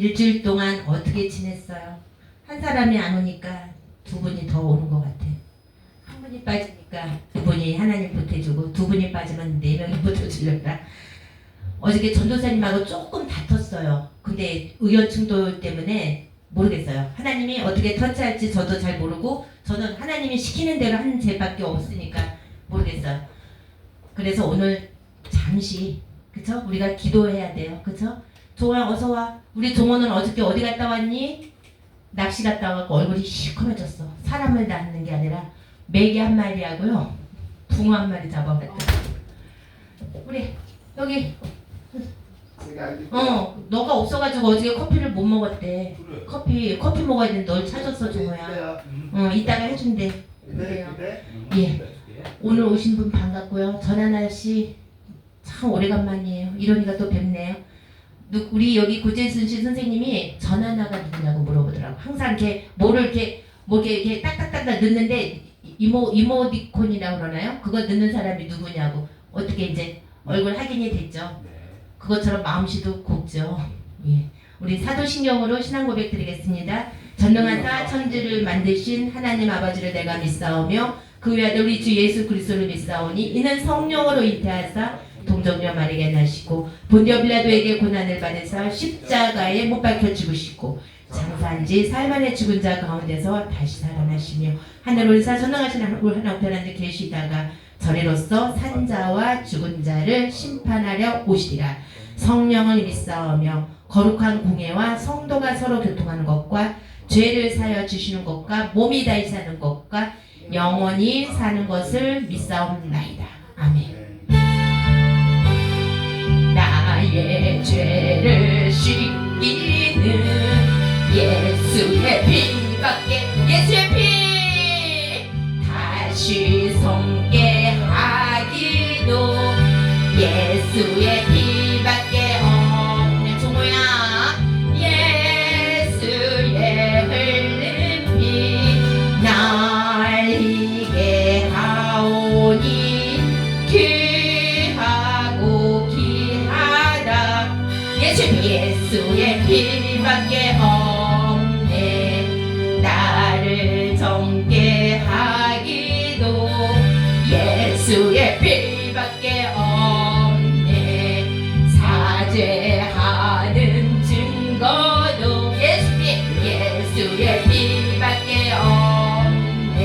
일주일 동안 어떻게 지냈어요? 한 사람이 안 오니까 두 분이 더 오는 것 같아. 한 분이 빠지니까 두 분이 하나님 보태주고, 두 분이 빠지면 네 명이 보태주려라. 어저께 전도사님하고 조금 다퉜어요. 근데 의견 충돌 때문에 모르겠어요. 하나님이 어떻게 터치할지 저도 잘 모르고, 저는 하나님이 시키는 대로 하는 죄밖에 없으니까 모르겠어요. 그래서 오늘 잠시, 그쵸? 우리가 기도해야 돼요. 그쵸? 종아 어서 와. 우리 종호는 어저께 어디 갔다 왔니? 낚시 갔다 와서 얼굴이 시커매졌어. 사람을 낳는 게 아니라 메기 한 마리하고요, 붕어 한 마리 잡아갔다. 우리 여기 너가 없어가지고 어저께 커피를 못 먹었대. 그래. 커피 먹어야 되는데 널 찾았어, 종호야. 이따가 해준대. 그래요. 예. 오늘 오신 분 반갑고요. 전하나 씨 참 오래간만이에요. 이러니까 또 뵙네요. 우리 여기 고재순 씨 선생님이 전하나가 누구냐고 물어보더라고. 항상 이렇게 뭐를 이렇게 딱딱딱딱 넣는데 이모디콘이라고 그러나요? 그거 넣는 사람이 누구냐고. 어떻게 이제 얼굴 확인이 됐죠. 그것처럼 마음씨도 곱죠. 예. 우리 사도신경으로 신앙 고백 드리겠습니다. 전능한 사 천지를 만드신 하나님 아버지를 내가 믿사오며 그 외아들 우리 주 예수 그리스도를 믿사오니 이는 성령으로 잉태하사 동정녀 마리아에게 나시고 본디오 빌라도에게 고난을 받으사 십자가에 못 박혀 죽으시고 장사한 지 사흘 만에 죽은 자 가운데서 다시 살아나시며 하늘 올리사 전능하신 하나 우편한 데 계시다가 저리로서 산자와 죽은 자를 심판하려 오시리라. 성령을 믿사오며 거룩한 공예와 성도가 서로 교통하는 것과 죄를 사여 주시는 것과 몸이 다시 사는 것과 영원히 사는 것을 믿사옵나이다. 아멘. 나의 죄를 씻기는 예수의 피밖에, 예수의 피 다시 성게 하기도 예수의 피밖에 없네. 종호야, 예수의 흘린 피 날 이게 하오니 귀하고 귀하다. 예수의 피밖에 없네. 나를 정케 하기도 예수의 피밖에 없네. 사죄하는 증거도 예수의 피밖에 없네.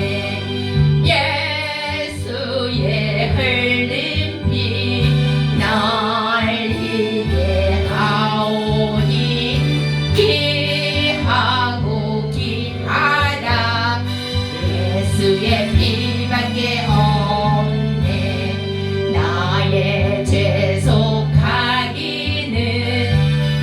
예수의 흘린 피 날 이게 하오니 귀하고 귀하다. 예수의 피밖에 없네. 나의 죄 속하기는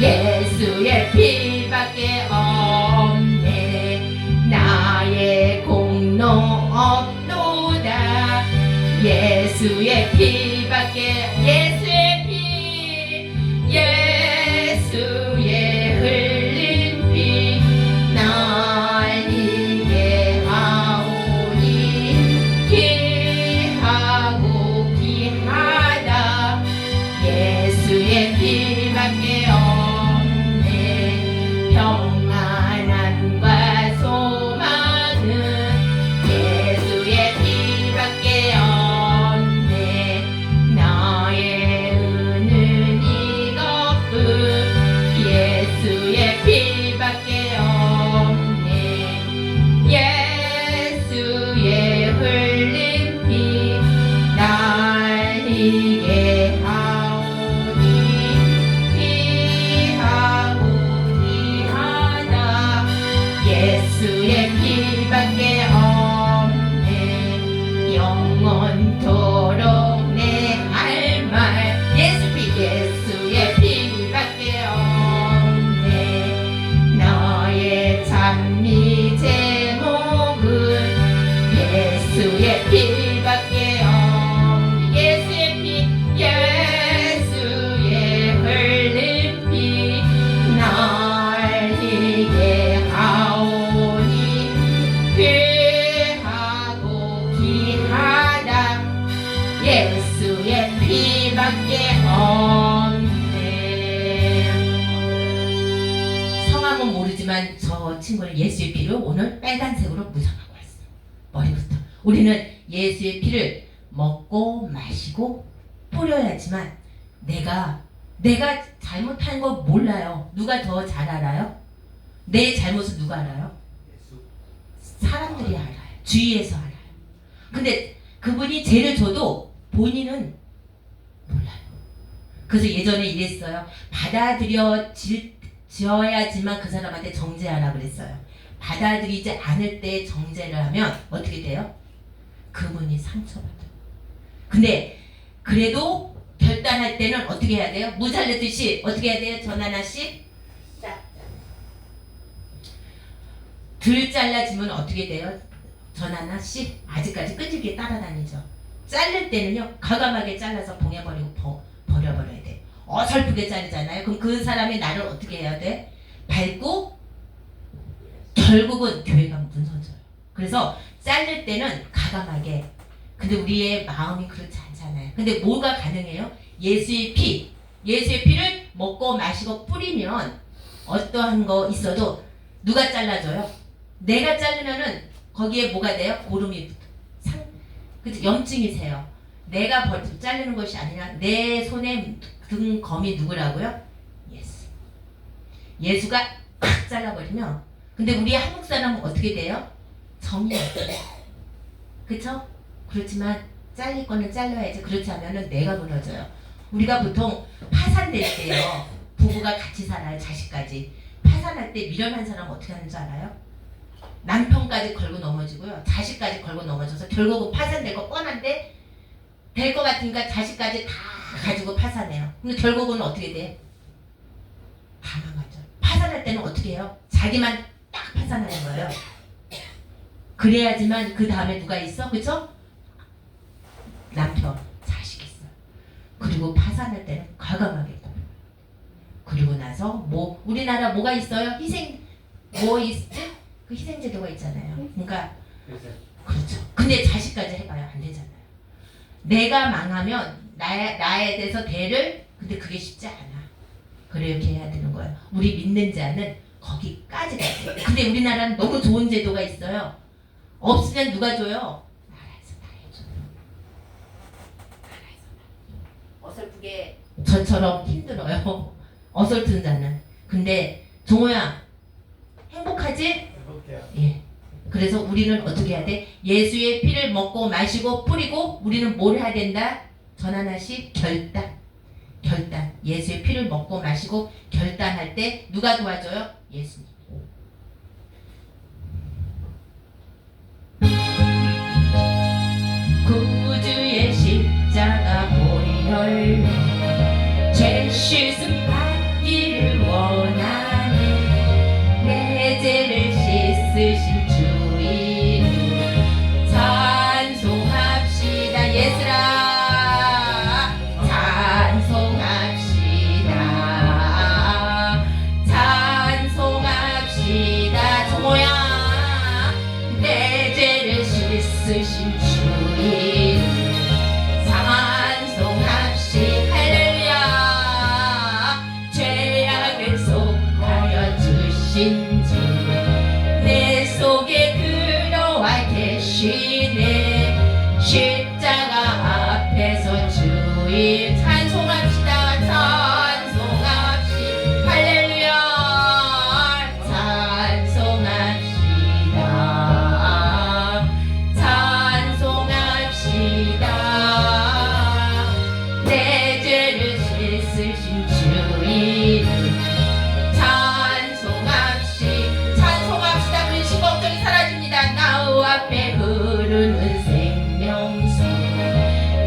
예수의 피밖에 없네. 나의 공로 없도다. 예수의 피밖에, 예수의 흘린 피 날 이게 하오니 귀하고 귀하다. 예수의 피밖에 없네. 평안함과 소망은 예수의 피밖에 없네. 나의 은은 이것뿐 예수의 피밖에 없네. 예수의 흘린 피 날 이게 하오니 그렇지만 저 친구는 예수의 피로 오늘 빨간색으로 무장하고 왔어. 머리부터. 우리는 예수의 피를 먹고 마시고 뿌려야지만 내가 잘못한 거 몰라요. 누가 더 잘 알아요? 내 잘못을 누가 알아요? 사람들이 알아요. 주위에서 알아요. 근데 그분이 죄를 져도 본인은 몰라요. 그래서 예전에 이랬어요. 받아들여야지만 그 사람한테 정죄하라 그랬어요. 받아들이지 않을 때 정죄를 하면 어떻게 돼요? 그분이 상처받아요. 근데 그래도 결단할 때는 어떻게 해야 돼요? 무잘렸듯이 어떻게 해야 돼요? 전하나씩 들 잘라지면 어떻게 돼요? 전하나씩 아직까지 끈질기게 따라다니죠. 자를 때는요 과감하게 잘라서 봉해버리고 버려버려야 돼. 어설프게 자르잖아요. 그럼 그 사람이 나를 어떻게 해야 돼? 밟고 결국은 교회가 무너져요. 그래서 자를 때는 과감하게. 근데 우리의 마음이 그렇지 않잖아요. 근데 뭐가 가능해요? 예수의 피를 먹고 마시고 뿌리면 어떠한 거 있어도 누가 잘라줘요? 내가 자르면은 거기에 뭐가 돼요? 고름이 그치? 염증이세요. 내가 자르는 것이 아니라 내 손에 든 검이 누구라고요? 예수. 예수가 팍 잘라버리면 근데 우리 한국 사람은 어떻게 돼요? 정이 없어요. 그쵸? 그렇지만 잘릴 거는 잘라야지. 그렇지 않으면 내가 무너져요. 우리가 보통 파산될 때요. 부부가 같이 살아요. 자식까지. 파산할 때 미련한 사람은 어떻게 하는 줄 알아요? 남편까지 걸고 넘어지고요. 자식까지 걸고 넘어져서 결국은 파산될 거 뻔한데 될 거 같으니까 자식까지 다 가지고 파산해요. 근데 결국은 어떻게 돼? 다 망하죠. 파산할 때는 어떻게 해요? 자기만 딱 파산하는 거예요. 그래야지만 그 다음에 누가 있어? 그쵸? 남편, 자식 있어. 그리고 파산할 때는 과감하게. 그리고 나서 우리나라 뭐가 있어요? 뭐 있지? 그 희생제도가 있잖아요. 그러니까 그렇죠. 근데 자식까지 해봐요. 안 되잖아요. 내가 망하면 나에 대해서 대를 근데 그게 쉽지 않아. 그래 이렇게 해야 되는 거예요. 우리 믿는 자는 거기까지 가요. 근데 우리나라는 너무 좋은 제도가 있어요. 없으면 누가 줘요? 나라에서 다 해줘요. 어설프게 저처럼 힘들어요. 어설픈 자는. 근데 종호야 행복하지? 예. 그래서 우리는 어떻게 해야 돼? 예수의 피를 먹고 마시고 뿌리고 우리는 뭘 해야 된다? 전하나씩 결단. 예수의 피를 먹고 마시고 결단할 때 누가 도와줘요? 예수님. 구주의 십자가 보혈 죄 씻음 받기를 원하네. 내 죄를 씻으신 주 이름 찬송합시다. 예수라 찬송합시다. 정호야 내 죄를 씻으신 주 이름 찬송합시다. 할렐루야. 죄악을 속하여 주신 주 내 속에 들어와 계시네. 십자가 앞에서 주의 찬송합시다. 찬송합시다. 할렐루야. 찬송합시다. 찬송합시다. 내 죄를 씻으신 주 이름 찬송합시다. 근심 걱정이 사라집니다. 나우 앞에 흐르는 생명수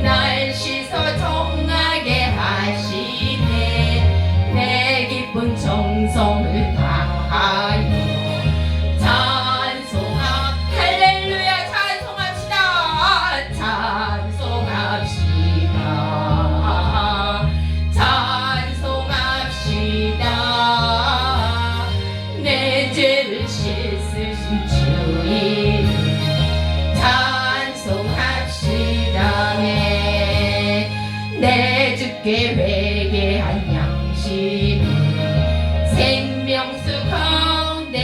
날 씻어 정하게 하시네. 내 기쁜 정성을 다하여 할렐루야. 찬송합시다. 찬송합시다. 내 죄를 씻으신 주 이름 찬송합시다. 내 주께 회개한 양심 생명수 가운데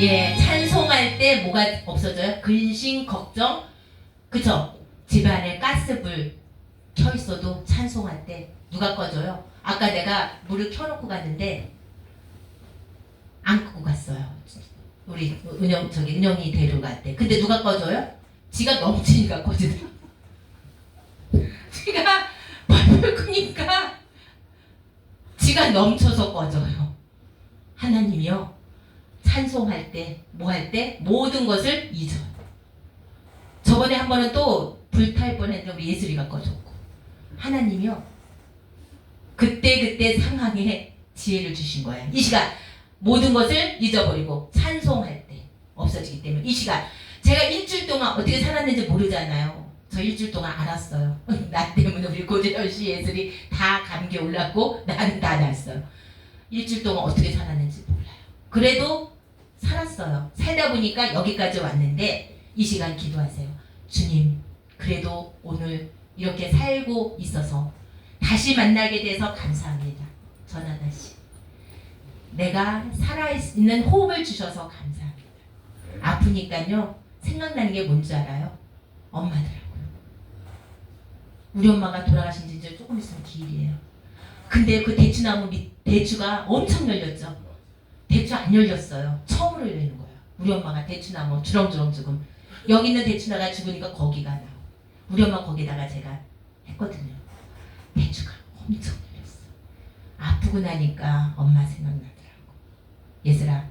예, 찬송할 때 뭐가 없어져요? 근심, 걱정. 그쵸? 집안에 가스불 켜 있어도 찬송할 때 누가 꺼줘요? 아까 내가 물을 켜놓고 갔는데 안 끄고 갔어요. 우리 은영이 데려갈 때. 근데 누가 꺼줘요? 지가 넘치니까 꺼지더라. 지가 벌벌 끄니까 지가 넘쳐서 꺼져요. 하나님이요. 찬송할 때, 뭐 할 때 모든 것을 잊어요. 저번에 한 번은 또 불탈 뻔했는데 우리 예슬이가 꺼졌고, 하나님이요. 그때 상황에 지혜를 주신 거예요. 이 시간 모든 것을 잊어버리고 찬송할 때 없어지기 때문에 이 시간 제가 일주일 동안 어떻게 살았는지 모르잖아요. 저 일주일 동안 알았어요. 나 때문에 우리 고재열 씨, 예슬이 다 감기 올랐고 나는 다 났어요. 일주일 동안 어떻게 살았는지 몰라요. 그래도 살았어요. 살다 보니까 여기까지 왔는데 이 시간 기도하세요. 주님, 그래도 오늘 이렇게 살고 있어서 다시 만나게 돼서 감사합니다. 전하나 씨, 내가 살아있는 호흡을 주셔서 감사합니다. 아프니까요 생각나는 게 뭔지 알아요? 엄마더라고요. 우리 엄마가 돌아가신 지 이제 조금 있으면 기일이에요. 근데 그 대추나무 대추가 엄청 열렸죠. 대추 안 열렸어요. 처음으로 열리는 거예요. 우리 엄마가 대추나무 주렁주렁 죽음. 여기 있는 대추나가 죽으니까 거기가 나오. 우리 엄마 거기다가 제가 했거든요. 대추가 엄청 열렸어. 아프고 나니까 엄마 생각나더라고. 예슬아,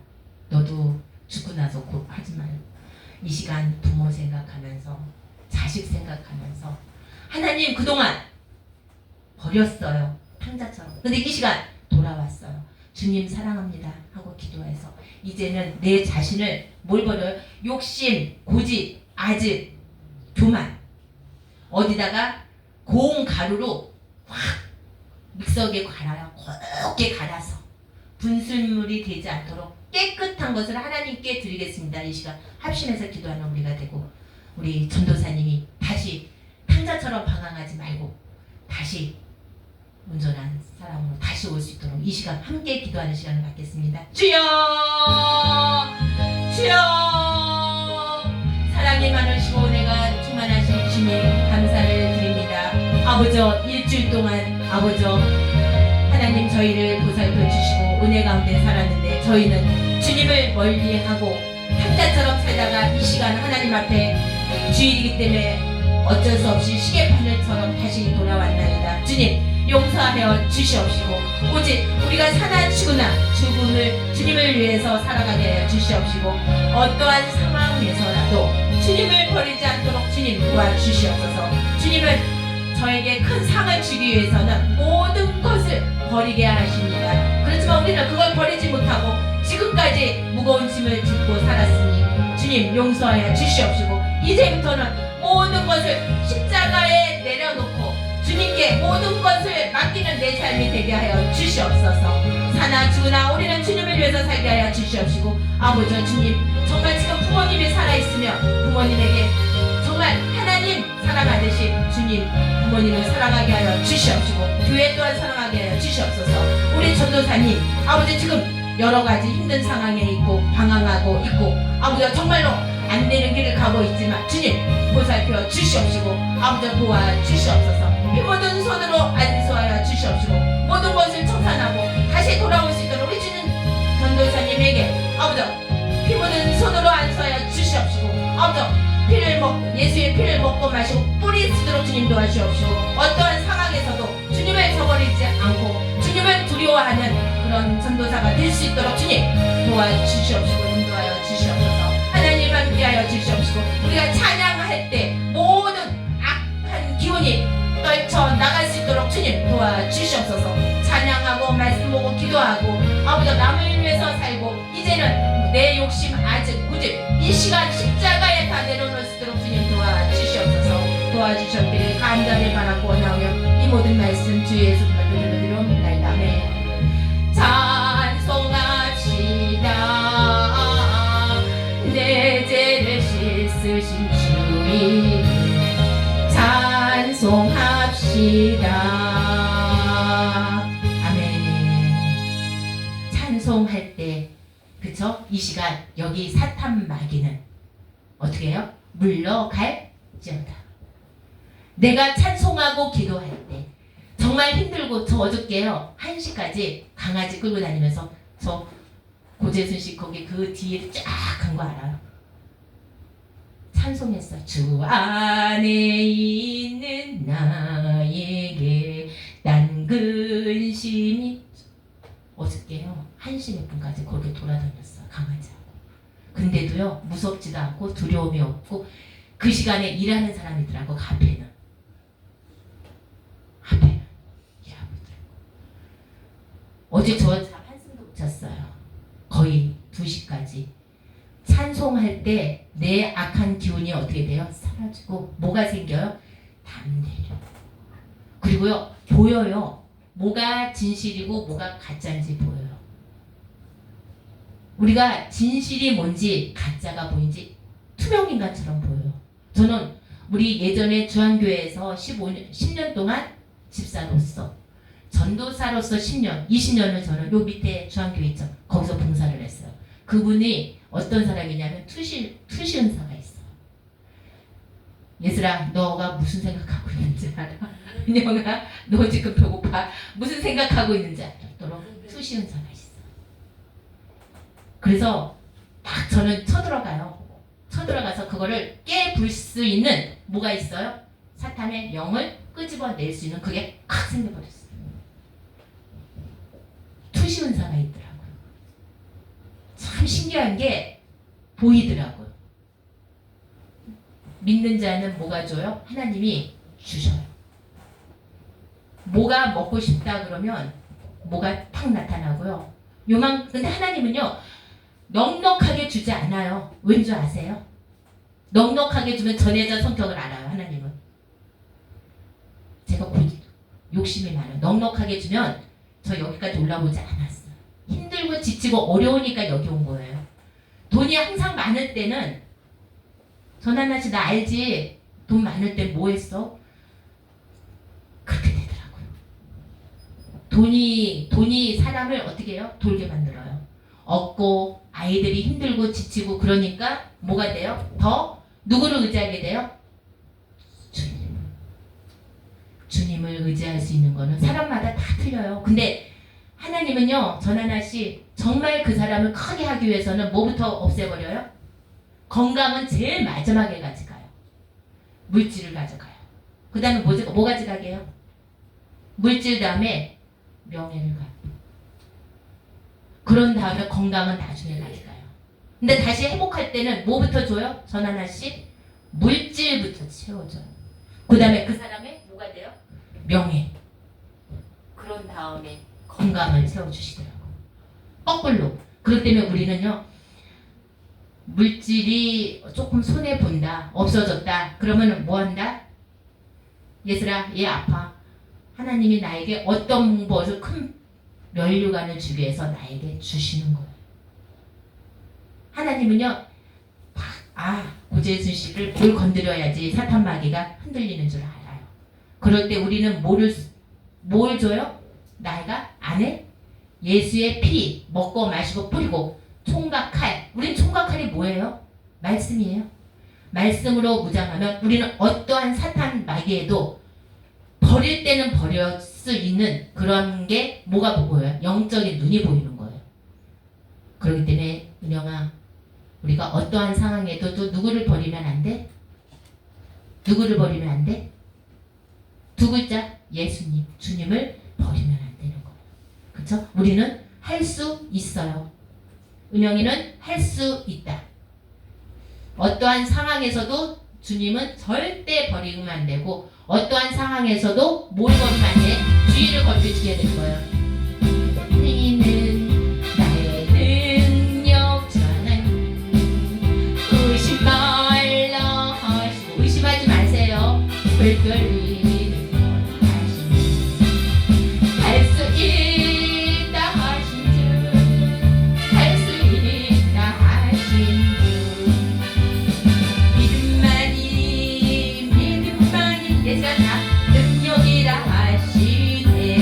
너도 죽고 나서 곧 하지 말고 이 시간 부모 생각하면서 자식 생각하면서 하나님 그동안 버렸어요. 탕자처럼. 근데 이 시간 돌아왔어요. 주님 사랑합니다 하고 기도해서 이제는 내 자신을 뭘 버려요? 욕심, 고집, 아집, 교만. 어디다가 고운 가루로 확 믹서기에 갈아요. 곱게 갈아서 분술물이 되지 않도록 깨끗한 것을 하나님께 드리겠습니다. 이 시간 합심해서 기도하는 우리가 되고 우리 전도사님이 다시 탕자처럼 방황하지 말고 다시 온전한 사람으로 다시 올 수 있도록 이 시간 함께 기도하는 시간을 갖겠습니다. 주여, 주여, 사랑이 많으시고 내가 충만하신 주님 감사를 드립니다. 아버저 일주일 동안 아버저 하나님 저희를 보살펴 주시고 은혜 가운데 살았는데 저희는 주님을 멀리하고 탕자처럼 살다가 이 시간 하나님 앞에 주일이기 때문에 어쩔 수 없이 시계바늘처럼 다시 돌아왔나이다. 주님 용서하여 주시옵시고 오직 우리가 사나 죽음을 주님을 위해서 살아가게 하여 주시옵시고 어떠한 상황에서라도 주님을 버리지 않도록 주님 도와주시옵소서. 주님은 저에게 큰 상을 주기 위해서는 모든 것을 버리게 하십니다. 그렇지만 우리는 그걸 버리지 못하고 지금까지 무거운 짐을 짚고 살았으니 주님 용서하여 주시옵시고 이제부터는 모든 것을 십자가에 내려놓고 주님께 모든 것을 맡기는 내 삶이 되게 하여 주시옵소서. 사나 죽으나 우리는 주님을 위해서 살게 하여 주시옵시고 아버지 주님 정말 지금 부모님이 살아있으며 부모님에게 정말 하나님 사랑하듯이 주님 부모님을 사랑하게 하여 주시옵시고 교회 또한 사랑하게 하여 주시옵소서. 우리 전도사님 아버지 지금 여러가지 힘든 상황에 있고 방황하고 있고 아버지 정말로 안 되는 길을 가고 있지만 주님 보살펴 주시옵시고 아버지 도와주시옵소서. 피 묻은 손으로 안수하여 주시옵시고 모든 것을 청산하고 다시 돌아올 수 있도록 우리 주님 전도사님에게 아버지 피 묻은 손으로 안수하여 주시옵시고 아버지 예수의 피를 먹고 마시고 뿌리 쓰도록 주님 도와주시옵시고 어떠한 상황에서도 주님을 저버리지 않고 주님을 두려워하는 그런 전도사가 될 수 있도록 주님 도와주시옵시고 인도하여 주시옵소서. 하나님 함께하여 주시옵시고 우리가 찬양할 때 모든 악한 기운이 떨쳐 나갈 수 있도록 주님 도와주시옵소서. 찬양하고 말씀 보고 기도하고 아버지 남을 위해서 살고 이제는 내 욕심 아직 고집 이 시간 십자가에 다 내려놓을 수 있도록 주님 도와주시옵소서. 도와주셨기를 간절히 바라고 원하오며 이 모든 말씀 주 예수 그리스도로 드리옵나이다. 아멘. 찬송합시다. 내 죄를 씻으신 주님 찬송합시다. 아멘. 찬송할 때 그쵸? 이 시간 여기 사탄 마귀는 어떻게 해요? 물러갈지어다. 내가 찬송하고 기도할 때 정말 힘들고, 저 어저께요 1시까지 강아지 끌고 다니면서 저 고재순 씨 거기 그 뒤에 쫙 간 거 알아요? 찬송했어. 주 안에 있는 나에게 난 근심이. 어저께요 1시 몇 분까지 거기 돌아다녔어요, 강아지하고. 근데도요 무섭지도 않고 두려움이 없고, 그 시간에 일하는 사람이더라고. 앞에는 일하고 있더라고. 어제 저 잠 한숨도 못 잤어요. 거의 2시까지 찬송할 때 내 악한 기운이 어떻게 돼요? 사라지고 뭐가 생겨요? 담대력. 그리고요 보여요. 뭐가 진실이고 뭐가 가짜인지 보여요. 우리가 진실이 뭔지 가짜가 보인지 투명인간처럼 보여요. 저는 우리 예전에 주한교회에서 10년 동안 집사로서, 전도사로서 10년, 20년을 저는 요 밑에 주한교회 있죠. 거기서 봉사를 했어요. 그분이 어떤 사람이냐면 투시은사가 있어요. 예슬아, 너가 무슨 생각하고 있는지 알아? 은영아, 너 지금 배고파. 무슨 생각하고 있는지 알아? 투시은사가 있어. 그래서 딱 저는 쳐들어가요. 쳐들어가서 그거를 깨불 수 있는 뭐가 있어요? 사탄의 영을 끄집어낼 수 있는 그게 칵 생겨버렸어요. 투시은사가 있더라고요. 참 신기한 게 보이더라고요. 믿는 자는 뭐가 줘요? 하나님이 주셔요. 뭐가 먹고 싶다 그러면 뭐가 탁 나타나고요. 근데 하나님은요 넉넉하게 주지 않아요. 왠 줄 아세요? 넉넉하게 주면 전혜자 성격을 알아요. 하나님은. 제가 욕심이 많아요. 넉넉하게 주면 저 여기까지 올라오지 않았어요. 힘들고 지치고 어려우니까 여기 온 거예요. 돈이 항상 많을 때는, 전하나 씨 나 알지? 돈 많을 때 뭐 했어? 그렇게 되더라고요. 돈이 사람을 어떻게 해요? 돌게 만들어요. 얻고 아이들이 힘들고 지치고 그러니까 뭐가 돼요? 더 누구를 의지하게 돼요? 주님을 의지할 수 있는 거는 사람마다 다 틀려요. 근데 하나님은요, 전하나 씨 정말 그 사람을 크게 하기 위해서는 뭐부터 없애버려요? 건강은 제일 마지막에 가져가요. 물질을 가져가요. 그 다음에 뭐 가져가게 해요? 물질 다음에 명예를 가요. 그런 다음에 건강은 나중에 가져가요. 근데 다시 회복할 때는 뭐부터 줘요? 전하나 씨? 물질부터 채워줘요. 그 다음에 그 사람의 뭐가 돼요? 명예. 그런 다음에 건강을 채워주시더라고요. 거꾸로. 그렇기 때문에 우리는요, 물질이 조금 손해본다, 없어졌다, 그러면 뭐 한다? 예슬아, 얘 아파. 하나님이 나에게 어떤 무엇을 큰 면류관을 주기 위해서 나에게 주시는 거예요. 하나님은요, 고재순 씨를 뭘 건드려야지 사탄 마귀가 흔들리는 줄 알아요. 그럴 때 우리는 뭘 줘요? 나이가 안에 예수의 피 먹고 마시고 뿌리고, 총과 칼. 우린 총과 칼이 뭐예요? 말씀이에요. 말씀으로 무장하면 우리는 어떠한 사탄 마귀에도 버릴 때는 버릴 수 있는 그런 게 뭐가 보여요? 영적인 눈이 보이는 거예요. 그렇기 때문에 은영아, 우리가 어떠한 상황에도 또 누구를 버리면 안 돼? 누구를 버리면 안 돼? 두 글자, 예수님, 주님을 버리면 안 되는 거예요. 그렇죠? 우리는 할 수 있어요. 은영이는 할 수 있다. 어떠한 상황에서도 주님은 절대 버리면 안 되고, 어떠한 상황에서도 뭘 버리면 안 돼? 주의를 건드리게 될 거예요. 너희는 나의 능력 전한 의심 말라 하시고, 의심하지 마세요. 별별이 능력이라 하시네.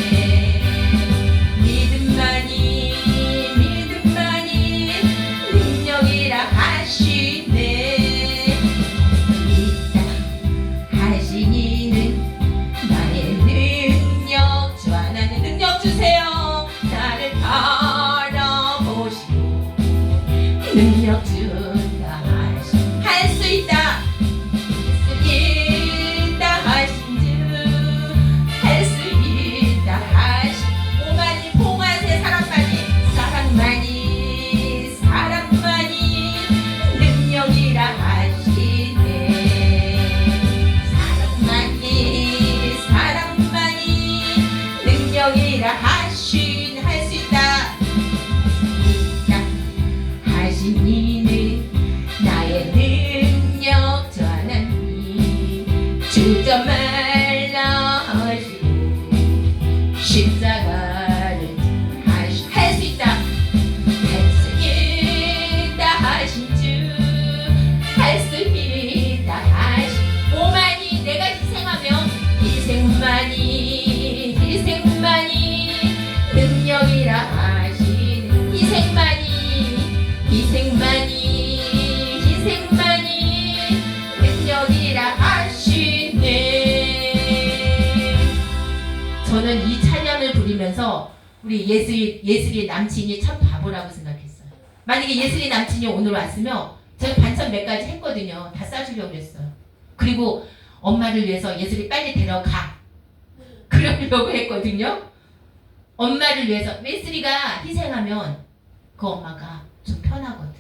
능력 준다 하신 할 수 있다 하신 할 수 있다 하신 오만이 봉화세 사랑만이 능력이라 하시네 사랑만이 능력이라 하신 할 수 있다 하신 이는 나의 능력 전하니 주저 말라 하시고 십자가를 할 수 있다 하신 주 할 수 있다 하신 오만이 내가 희생하면 희생만이 능력이라 하신 희생만이 능력이라 하시네. 저는 이 찬양을 부리면서 우리 예슬이 남친이 참 바보라고 생각했어요. 만약에 예슬이 남친이 오늘 왔으면 제가 반찬 몇 가지 했거든요. 다 싸주려고 했어요. 그리고 엄마를 위해서 예슬이 빨리 데려가 그러려고 했거든요. 엄마를 위해서 예슬이가 희생하면 그 엄마가 좀 편하거든.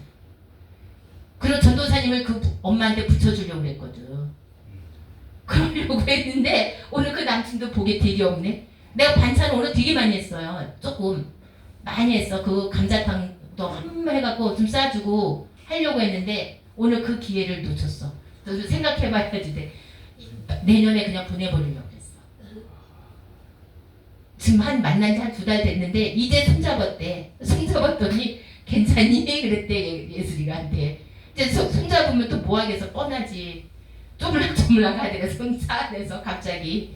그리고 전도사님을 그 엄마한테 붙여주려고 했거든. 그러려고 했는데 오늘 그 남친도 복이 되게 없네. 내가 반찬을 오늘 되게 많이 했어요. 조금 많이 했어. 그 감자탕도 한번 해갖고 좀 싸주고 하려고 했는데 오늘 그 기회를 놓쳤어. 너도 생각해봐야지 돼. 내년에 그냥 보내버리려고 했어. 지금 만난 지 한 2달 됐는데 이제 손잡았대. 손잡았더니 괜찮니? 그랬대 예슬이가한테. 이제 손잡으면 또 뭐 하겠어. 뻔하지. 쪼물락쪼물락 하다가 손차내서 갑자기.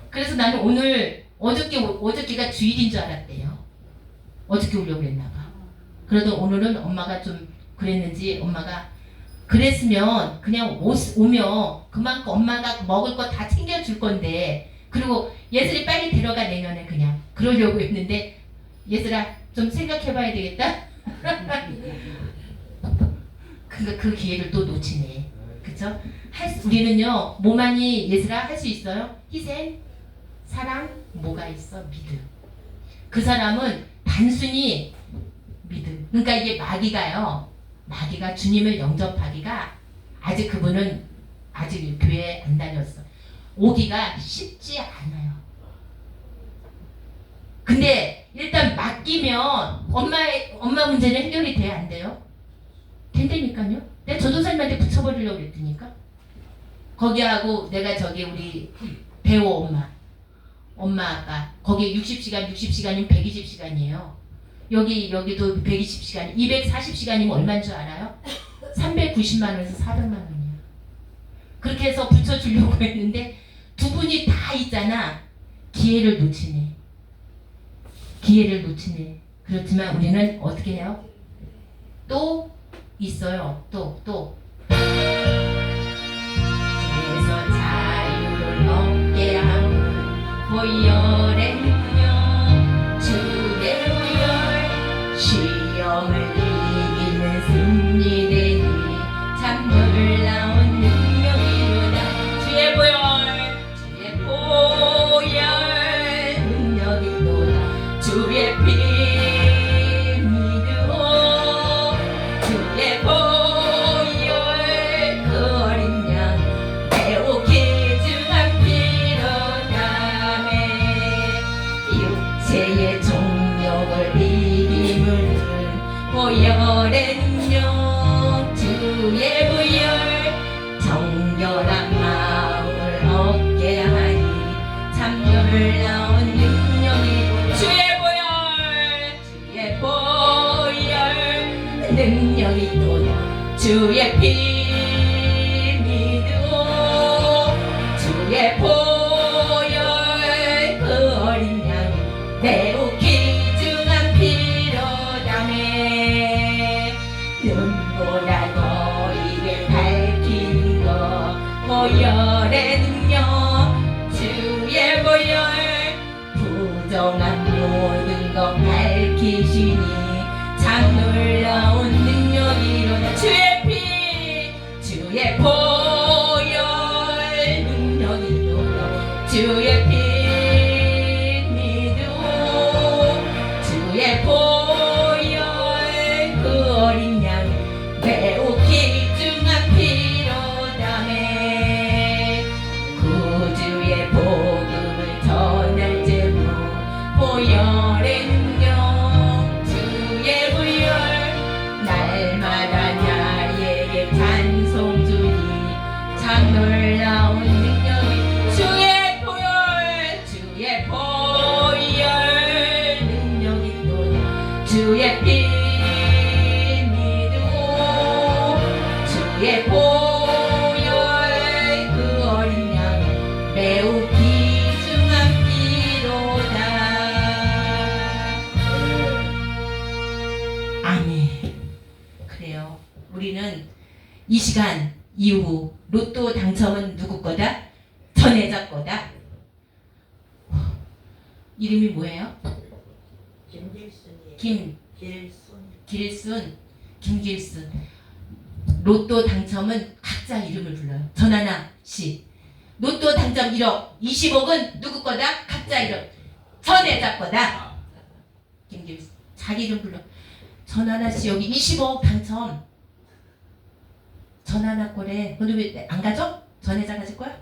그래서 나는 오늘 어저께가 주일인 줄 알았대요. 어저께 오려고 했나봐. 그래도 오늘은 엄마가 좀 그랬는지 엄마가 그랬으면 그냥 오면 그만큼 엄마가 먹을 거 다 챙겨줄 건데 그리고 예슬이 빨리 데려가 내년에 그냥 그러려고 했는데 예슬아 좀 생각해봐야 되겠다. 그 기회를 또 놓치네. 그쵸? 우리는요 뭐만이 예슬아 할 수 있어요? 희생, 사랑, 뭐가 있어? 믿음. 그 사람은 단순히 믿음. 그러니까 이게 마귀가 주님을 영접하기가 아직 그분은 아직 교회 안 다녔어. 오기가 쉽지 않아요. 근데 일단 맡기면 엄마 문제는 해결이 돼야 안 돼요? 된다니까요. 내가 전도사님한테 붙여버리려고 그랬더니까. 거기하고 내가 저기 우리 배우 엄마 아빠 거기 60시간이면 120시간이에요. 여기도 120시간, 240시간이면 얼마인 줄 알아요? 390만 원에서 400만 원이야. 그렇게 해서 붙여주려고 했는데 두 분이 다 있잖아. 기회를 놓치네. 그렇지만 우리는 어떻게 해요? 또 있어요. 또. 그래서 자유를 얻게 하는 보혈의 능력 주의 보혈 시험을 이기는 승리되니 참 놀라운 능력이로다. 주의 보혈 능력이로다. 주의 피 믿으오 주의 보혈 그 어린 양 매우 귀중한 피로 담에 육체의 종력을 이기는 보혈의 능력 주의 보혈 정결한 마음을 얻게 하니 참 놀라운 능력이 주의 보혈 능력이 또다. 주의 피 믿으오 주의 보혈 그 어린 양 매우 귀중한 피로 담에 눈보라 너희를 밝히는 것 보혈의 능력 주의 보혈 부정한 모든 것 밝히시니 참 참 놀라운 능력이로다. 주의 피 주의 보혈 능력이로다. 주의 피 믿음 주의 보혈 그 어린 양 매우 귀중한 피로다매 구주의 복음을 전할 제목 보혈의 능력 주의 보혈 날마다 나에게 찬송 주니 참 놀라운 능력이 주의 보혈 능력이 또 주의 피 믿음 주의 보혈 그 어린 양 매우 귀중한 피로다. 아멘. 그래요. 우리는 이 시간 이후 로또 당첨은 누구 거다? 전혜자 거다. 이름이 뭐예요? 김길순. 로또 당첨은 각자 이름을 불러요. 전하나 씨. 로또 당첨 1억, 20억은 누구 거다? 각자 이름. 전혜자 거다. 김길순. 자기 이름 불러. 전하나 씨 여기 20억 당첨. 전하나 거래. 근데 왜 안 가져? 전혜자 가질 거야?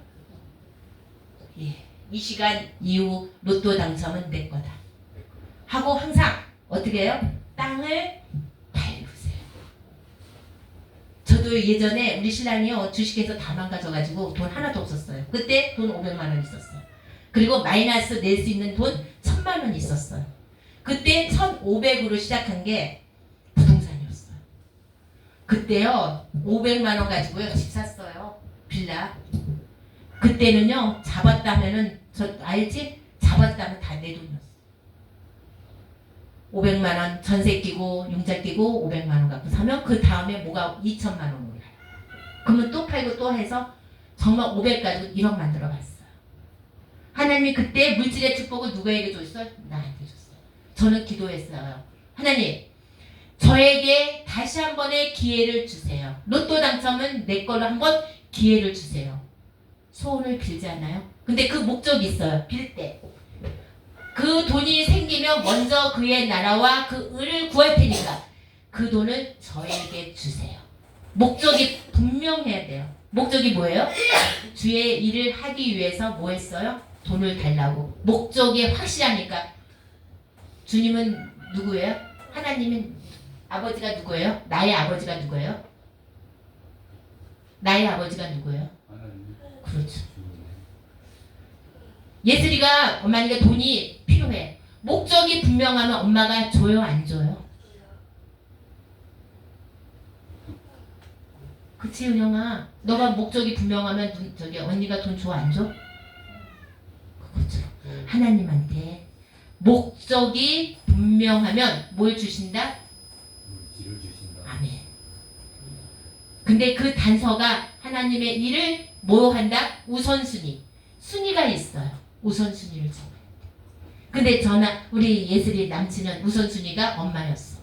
예. 이 시간 이후 로또 당첨은 내 거다. 하고 항상 어떻게 해요? 땅을 밟으세요. 저도 예전에 우리 신랑이요 주식에서 다 망가져가지고 돈 하나도 없었어요. 그때 돈 500만 원 있었어요. 그리고 마이너스 낼 수 있는 돈 1000만 원 있었어요. 그때 1500으로 시작한 게 부동산이었어요. 그때요 500만 원 가지고요 집 샀어요. 빌라. 그때는요 잡았다면은 저 알지? 잡았다면 다 내 돈이었어. 500만 원 전세 끼고 융자 끼고 500만 원 갖고 사면 그 다음에 뭐가 2천만 원 올라요. 그러면 또 팔고 또 해서 정말 500 가지고 1억 만들어 봤어요. 하나님이 그때 물질의 축복을 누구에게 줬어요? 나한테 줬어요. 저는 기도했어요. 하나님 저에게 다시 한 번의 기회를 주세요. 로또 당첨은 내 걸로 한번 기회를 주세요. 소원을 빌지 않아요? 근데 그 목적이 있어요. 빌 때. 그 돈이 생기면 먼저 그의 나라와 그 의를 구할 테니까 그 돈을 저에게 주세요. 목적이 분명해야 돼요. 목적이 뭐예요? 주의 일을 하기 위해서 뭐 했어요? 돈을 달라고. 목적이 확실하니까. 주님은 누구예요? 하나님은 아버지가 누구예요? 나의 아버지가 누구예요? 나의 아버지가 누구예요? 그렇죠. 예슬이가 만약에 돈이 필요해. 목적이 분명하면 엄마가 줘요, 안 줘요? 그치, 은영아? 너가 목적이 분명하면 저기 언니가 돈 줘, 안 줘? 그렇죠. 하나님한테 목적이 분명하면 뭘 주신다? 물질을 주신다. 아멘. 근데 그 단서가 하나님의 일을 뭐 한다? 우선순위. 순위가 있어요. 우선순위를 정해야 돼. 근데 우리 예슬이 남친은 우선순위가 엄마였어.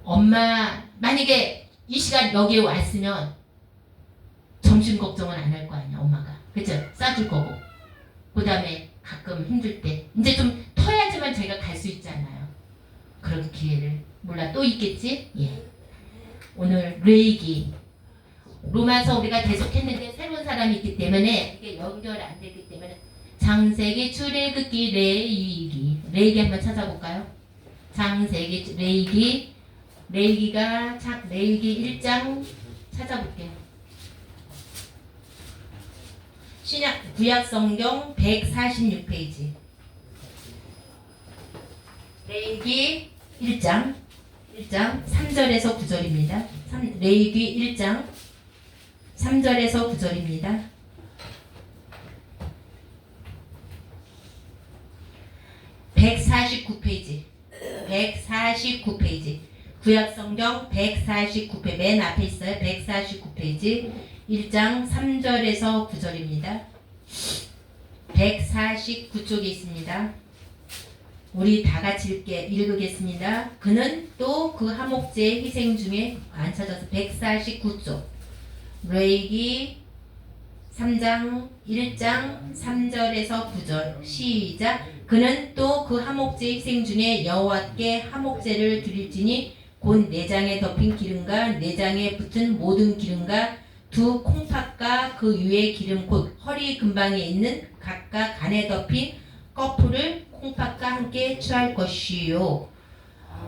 엄마 만약에 이 시간 여기에 왔으면 점심 걱정은 안 할 거 아니야 엄마가. 그쵸? 싸줄 거고. 그 다음에 가끔 힘들 때 이제 좀 터야지만 저희가 갈 수 있잖아요. 그런 기회를 몰라 또 있겠지? 예. 오늘 레이기 로마서 우리가 계속했는데 새로운 사람이 있기 때문에 이게 연결 안 되기 때문에 창세기 출애굽기 레이기 한번 찾아볼까요? 창세기 레이기가 레이기 1장 찾아볼게요. 신약 구약 성경 146페이지 레이기 1장 3절에서 9절입니다. 레이기 1장 3절에서 9절입니다. (149페이지) 구약성경 149페이지 맨 앞에 있어요. 149페이지 1장 3절에서 9절입니다. 149쪽에 있습니다. 우리 다 같이 읽으겠습니다. 그는 또 그 하목제의 희생 중에 안 찾아서 149쪽 레위기 3장 1장 3절에서 9절 시작. 그는 또 그 하목제 희생 중에 여호와께 하목제를 드릴지니 곧 내장에 덮인 기름과 내장에 붙은 모든 기름과 두 콩팥과 그 위에 기름 곧 허리 근방에 있는 각각 간에 덮인 꺼풀을 콩팥과 함께 취할 것이요.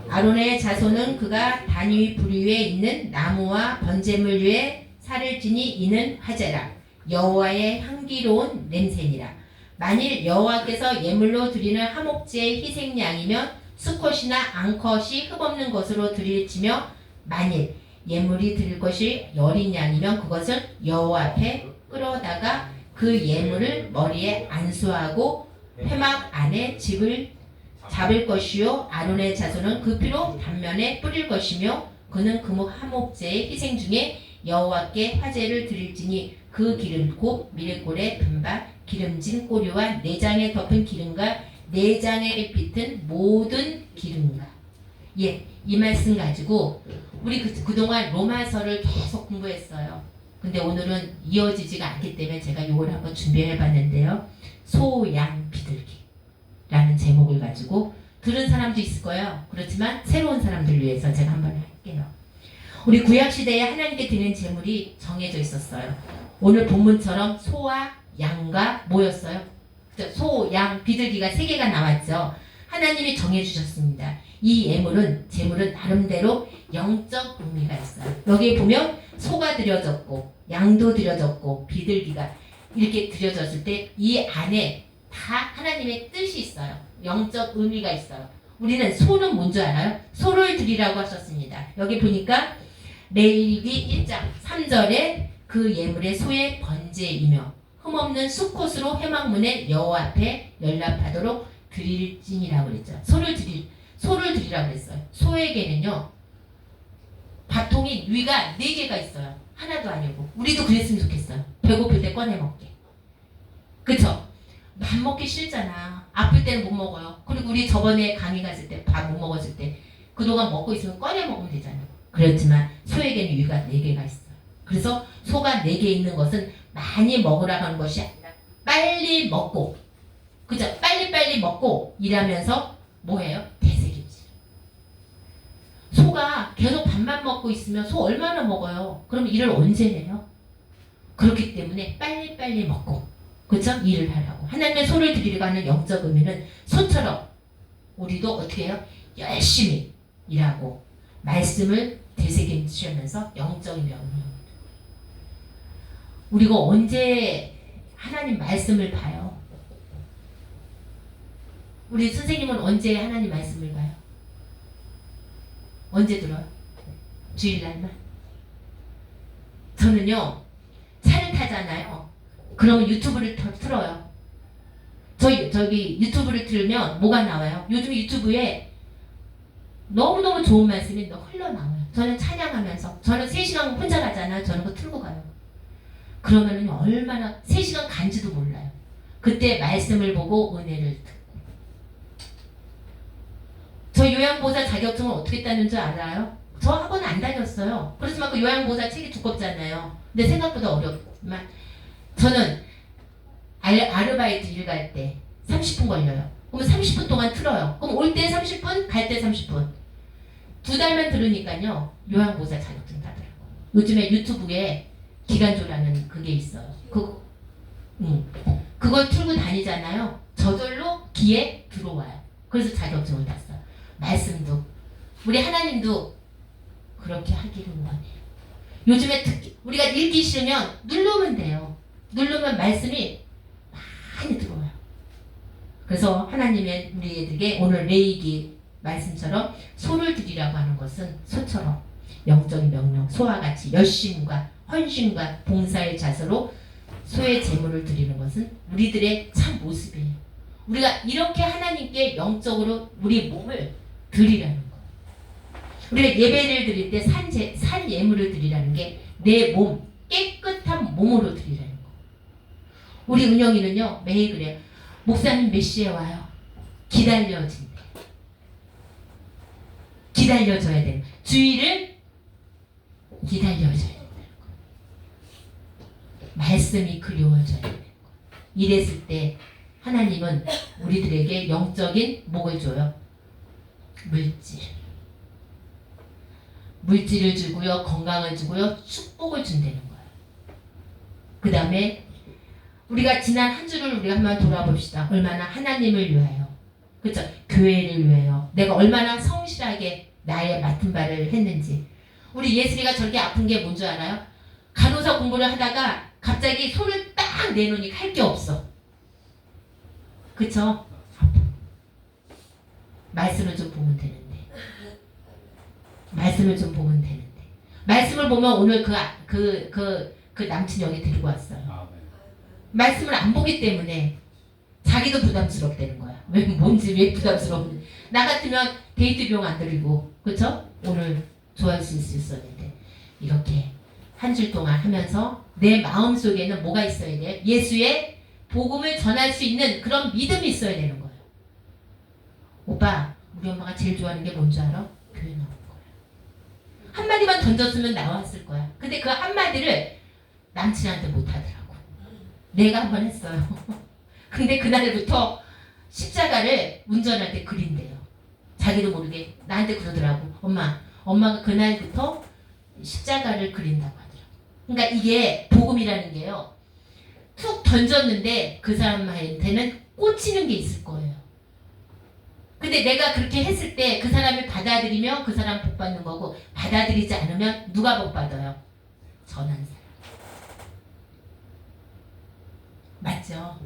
아론의 자손은 그가 단위 불 위에 있는 나무와 번제물 위에 살을 지니 이는 화제라. 여호와의 향기로운 냄새니라. 만일 여호와께서 예물로 드리는 하목제의 희생양이면 수컷이나 앙컷이 흠없는 것으로 드릴지며 만일 예물이 드릴 것이 여린 양이면 그것을 여호와 앞에 끌어다가 그 예물을 머리에 안수하고 회막 안에 집을 잡을 것이요. 아론의 자손은 그 피로 단면에 뿌릴 것이며 그는 그 하목제의 희생 중에 여호와께 화제를 드릴지니 그 기름 곧 미레골의 금박 기름진 꼬리와 내장에 덮은 기름과 내장에 빛은 모든 기름과 이 말씀 가지고 우리 그동안 로마서를 계속 공부했어요. 근데 오늘은 이어지지가 않기 때문에 제가 이걸 한번 준비해 봤는데요. 소양 비둘기라는 제목을 가지고 들은 사람도 있을 거예요. 그렇지만 새로운 사람들 위해서 제가 한번 할게요. 우리 구약시대에 하나님께 드리는 제물이 정해져 있었어요. 오늘 본문처럼 소와 양과 뭐였어요? 소, 양, 비둘기가 3개가 나왔죠. 하나님이 정해주셨습니다. 이 제물은 나름대로 영적 의미가 있어요. 여기 보면 소가 드려졌고 양도 드려졌고 비둘기가 이렇게 드려졌을 때 이 안에 다 하나님의 뜻이 있어요. 영적 의미가 있어요. 우리는 소는 뭔지 알아요? 소를 드리라고 하셨습니다. 여기 보니까 레위기 1장 3절에 그 예물의 소의 번제이며 흠없는 수컷으로 회막문에 여호와 앞에 연락하도록 드릴지니라고 그랬죠. 소를 드리라고 그랬어요. 소에게는요 밥통이 위가 4개가 있어요. 하나도 아니고. 우리도 그랬으면 좋겠어요. 배고플 때 꺼내 먹게. 그쵸? 밥 먹기 싫잖아. 아플 때는 못 먹어요. 그리고 우리 저번에 강의 갔을 때 밥 못 먹었을 때 그동안 먹고 있으면 꺼내 먹으면 되잖아요. 그렇지만 소에게는 위가 4개가 있어요. 그래서 소가 4개 있는 것은 많이 먹으라고 하는 것이 아니라 빨리 먹고, 그죠? 빨리빨리 먹고 일하면서 뭐해요? 되새김질. 소가 계속 밥만 먹고 있으면 소 얼마나 먹어요? 그럼 일을 언제 해요? 그렇기 때문에 빨리빨리 먹고, 그죠? 일을 하라고. 하나님의 소를 드리려고 하는 영적 의미는 소처럼 우리도 어떻게 해요? 열심히 일하고 말씀을 되새김질하면서 영적인 명령. 우리가 언제 하나님 말씀을 봐요? 우리 선생님은 언제 하나님 말씀을 봐요? 언제 들어요? 주일날만? 저는요 차를 타잖아요. 그러면 유튜브를 틀어요. 저기 유튜브를 틀면 뭐가 나와요? 요즘 유튜브에 너무너무 좋은 말씀이 흘러나와요. 저는 찬양하면서 저는 3시간 혼자 가잖아요. 저는 그거 틀고 가요. 그러면은 얼마나 3시간 간지도 몰라요. 그때 말씀을 보고 은혜를 듣고. 저 요양보호사 자격증을 어떻게 따는 줄 알아요? 저 학원 안 다녔어요. 그렇지만 그 요양보호사 책이 두껍잖아요. 근데 생각보다 어렵지만 저는 아르바이트 일 갈 때 30분 걸려요. 그럼 30분 동안 틀어요. 그럼 올 때 30분, 갈 때 30분. 2달만 들으니까요. 요양보호사 자격증 따더라고요. 요즘에 유튜브에 기간조라는 그게 있어요. 그걸 틀고 다니잖아요. 저절로 귀에 들어와요. 그래서 자격증을 땄어요. 말씀도 우리 하나님도 그렇게 하기를 원해요. 요즘에 특히 우리가 읽기 싫으면 누르면 돼요. 누르면 말씀이 많이 들어와요. 그래서 하나님의 우리에게 오늘 레위기 말씀처럼 소를 드리라고 하는 것은 소처럼 영적인 명령, 소와 같이 열심과 헌신과 봉사의 자세로 소의 제물을 드리는 것은 우리들의 참 모습이에요. 우리가 이렇게 하나님께 영적으로 우리 몸을 드리라는 거예요. 우리가 예배를 드릴 때 산 예물을 드리라는 게 내 몸, 깨끗한 몸으로 드리라는 거예요. 우리 은영이는요 매일 그래요. 목사님 몇 시에 와요? 기다려진대. 기다려줘야 돼요. 주의를 기다려줘야 돼요. 말씀이 그리워져야 돼요. 이랬을 때 하나님은 우리들에게 영적인 목을 줘요. 물질을 주고요, 건강을 주고요, 축복을 준다는 거예요. 그 다음에 우리가 지난 한 주를 우리가 한번 돌아봅시다. 얼마나 하나님을 위하여, 그렇죠? 교회를 위하여 내가 얼마나 성실하게 나의 맡은 바를 했는지. 우리 예슬이가 저렇게 아픈 게 뭔 줄 알아요? 간호사 공부를 하다가 갑자기 손을 딱 내놓으니까 할 게 없어. 그쵸? 말씀을 좀 보면 되는데. 말씀을 좀 보면 되는데. 말씀을 보면 오늘 그 남친 여기 데리고 왔어요. 아, 네. 말씀을 안 보기 때문에 자기도 부담스럽다는 거야. 왜 부담스러운지. 나 같으면 데이트 비용 안 들이고, 그쵸? 오늘 좋아할 수 있었는데. 이렇게 한 줄 동안 하면서 내 마음 속에는 뭐가 있어야 돼요? 예수의 복음을 전할 수 있는 그런 믿음이 있어야 되는 거예요. 오빠, 우리 엄마가 제일 좋아하는 게 뭔지 알아? 교회 나오는 거야. 한마디만 던졌으면 나왔을 거야. 근데 그 한마디를 남친한테 못하더라고. 내가 한번 했어요. 근데 그날부터 십자가를 운전할 때 그린대요. 자기도 모르게 나한테 그러더라고. 엄마가 그날부터 십자가를 그린다고 하더라고. 그러니까 이게 복음이라는 게요. 툭 던졌는데 그 사람한테는 꽂히는 게 있을 거예요. 근데 내가 그렇게 했을 때 그 사람이 받아들이면 그 사람 복 받는 거고, 받아들이지 않으면 누가 복 받아요? 전한 사람. 맞죠?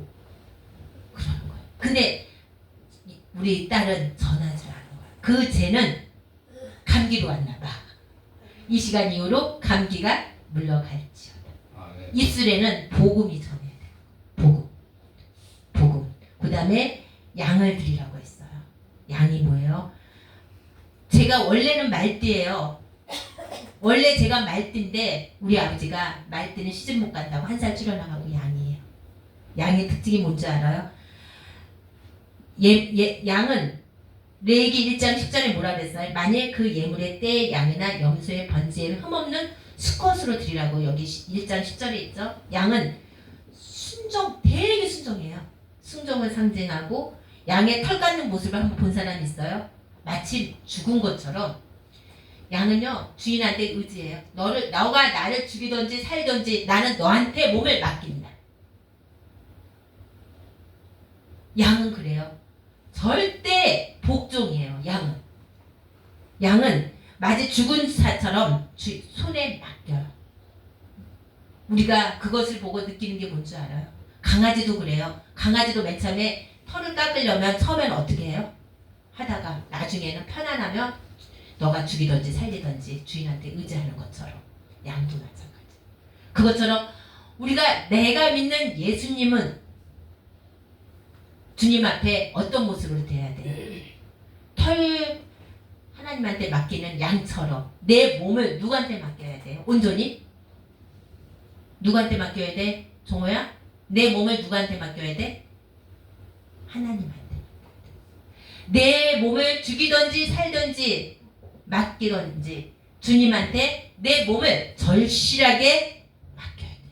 그러는 거예요. 근데 우리 딸은 전하지 않은 거예요. 그 쟤는 감기로 왔나 봐. 이 시간 이후로 감기가 물러갈지어다. 아, 네. 입술에는 복음이 전해야 돼요. 복음. 그 다음에 양을 드리라고 했어요. 양이 뭐예요? 제가 원래는 말띠예요. 원래 제가 말띠인데 우리 아버지가 말띠는 시집 못 간다고 한 살 줄여나가고 양이에요. 양의 특징이 뭔지 알아요? 양은 레위기 1장 10절에 뭐라 그랬어요? 만일 그 예물의 때 양이나 염소의 번제를 흠없는 수컷으로 드리라고 여기 1장 10절에 있죠. 양은 되게 순종해요. 순종을 상징하고, 양의 털 깎는 모습을 한번 본 사람 있어요? 마치 죽은 것처럼. 양은요, 주인한테 의지해요. 너가 나를 죽이든지 살든지 나는 너한테 몸을 맡긴다. 양은 그래요. 절대 복종이에요. 양은 마치 죽은 사처럼 손에 맡겨요. 우리가 그것을 보고 느끼는 게 뭔지 알아요? 강아지도 그래요. 강아지도 맨 처음에 털을 깎으려면 처음엔 어떻게 해요? 하다가 나중에는 편안하면 너가 죽이든지 살리든지 주인한테 의지하는 것처럼, 양도 마찬가지. 그것처럼 내가 믿는 예수님은 주님 앞에 어떤 모습으로 돼야 돼? 하나님한테 맡기는 양처럼 내 몸을 누구한테 맡겨야 돼요? 온전히? 누구한테 맡겨야 돼? 종호야? 내 몸을 누구한테 맡겨야 돼? 하나님한테. 내 몸을 죽이든지 살든지 맡기든지 주님한테 내 몸을 절실하게 맡겨야 돼요.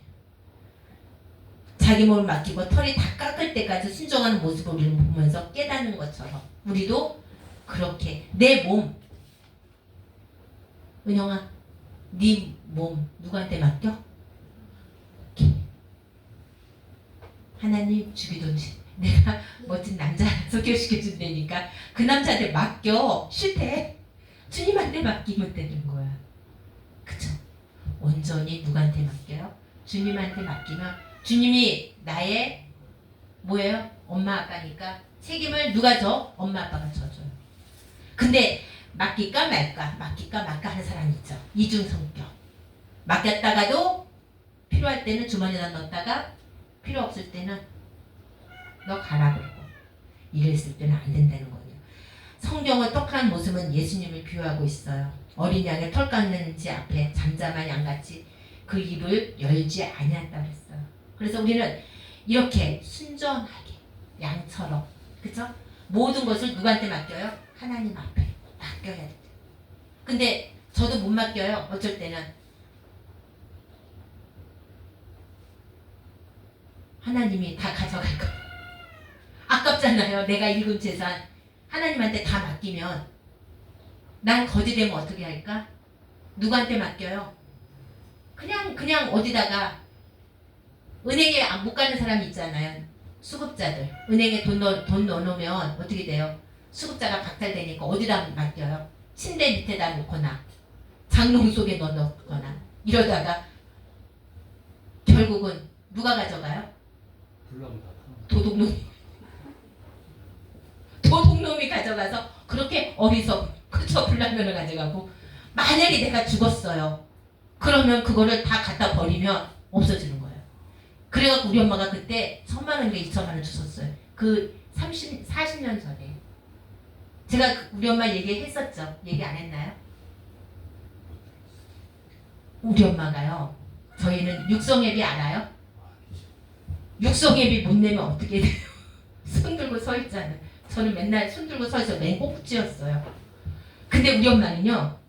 자기 몸을 맡기고 털이 다 깎을 때까지 순종하는 모습을 우리는 보면서 깨닫는 것처럼 우리도 그렇게 내 몸, 은영아, 네 몸 누구한테 맡겨? 하나님 죽이든지 내가 멋진 남자 소개시켜준다니까 그 남자한테 맡겨. 싫대. 주님한테 맡기면 되는 거야. 그쵸? 온전히 누구한테 맡겨요? 주님한테 맡기면 주님이 나의 뭐예요? 엄마 아빠니까 책임을 누가 져? 엄마 아빠가 져줘요. 근데 맡길까 말까 하는 사람 있죠. 이중 성격. 맡겼다가도 필요할 때는 주머니에다 넣었다가 필요 없을 때는 너 가라 그러고, 이랬을 때는 안 된다는 거예요. 성경의 똑똑한 모습은 예수님을 비유하고 있어요. 어린 양의 털 깎는 지 앞에 잠잠한 양같이 그 입을 열지 아니했다 그랬어요. 그래서 우리는 이렇게 순전하게 양처럼, 그쵸? 모든 것을 누구한테 맡겨요? 하나님 앞에 맡겨야 돼요. 근데 저도 못 맡겨요. 어쩔 때는. 하나님이 다 가져갈까. 아깝잖아요. 내가 읽은 재산 하나님한테 다 맡기면 난 거지되면 어떻게 할까? 누구한테 맡겨요? 그냥 어디다가 은행에 못 가는 사람이 있잖아요. 수급자들. 은행에 돈 넣어놓으면 어떻게 돼요? 수급자가 박탈되니까 어디다 맡겨요? 침대 밑에다 놓거나 장롱 속에 넣어놓거나 이러다가 결국은 누가 가져가요? 불나면 다 타는 도둑놈이 가져가서 그렇게 그쵸, 불량면을 가져가고 만약에 내가 죽었어요. 그러면 그거를 다 갖다 버리면 없어지는 거예요. 그래갖고 우리 엄마가 그때 1,000만 원인가 2,000만 원 주셨어요. 그 40년 전에. 제가 우리 엄마 얘기했었죠? 얘기 안 했나요? 우리 엄마가요. 저희는 육성예비 알아요? 육성예비 못 내면 어떻게 돼요? 손 들고 서 있잖아요. 저는 맨날 손 들고 서 있어 맨 꼭지였어요. 근데 우리 엄마는요.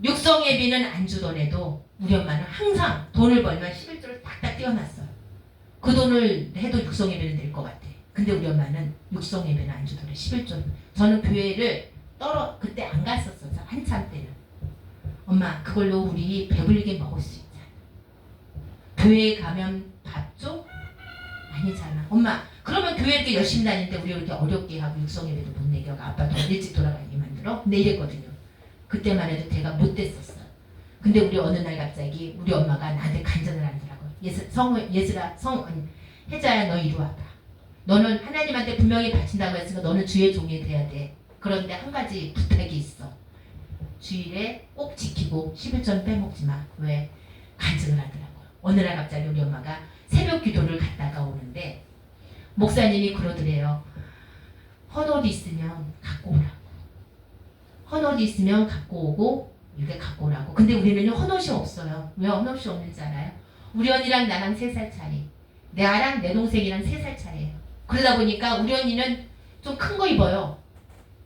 육성예비는 안 주더라도 우리 엄마는 항상 돈을 벌면 11조를 딱딱 띄워놨어요. 그 돈을 해도 육성예배는 낼 것 같아. 근데 우리 엄마는 육성예배는 안 주더래. 11조. 저는 교회를 그때 안 갔었어요. 한참 때는. 엄마 그걸로 우리 배불리게 먹을 수 있잖아. 교회에 가면 밥 줘? 아니잖아. 엄마 그러면 교회 이렇게 열심히 다니는데 우리 이렇게 어렵게 하고 육성예배도 못 내게 하고 아빠도 일찍 돌아가게 만들어? 근데 이랬거든요. 그때만 해도 제가 못됐었어요. 근데 우리 어느 날 갑자기 우리 엄마가 나한테 간증을 하더라고요. 혜자야 너 이리 와봐. 너는 하나님한테 분명히 바친다고 했으니까 너는 주의 종이 돼야 돼. 그런데 한 가지 부탁이 있어. 주일에 꼭 지키고 11전 빼먹지 마. 왜? 간증을 하더라고요. 어느 날 갑자기 우리 엄마가 새벽 기도를 갔다가 오는데 목사님이 그러더래요. 헌옷 있으면 갖고 오라고. 헌옷이 있으면 갖고 오고 이렇게 갖고 오라고. 근데 우리는요 헌옷이 없어요. 왜 헌옷이 없는지 알아요? 우리 언니랑 나랑 3살 차이. 나랑 내 동생이랑 3살 차이예요. 그러다 보니까 우리 언니는 좀 큰 거 입어요.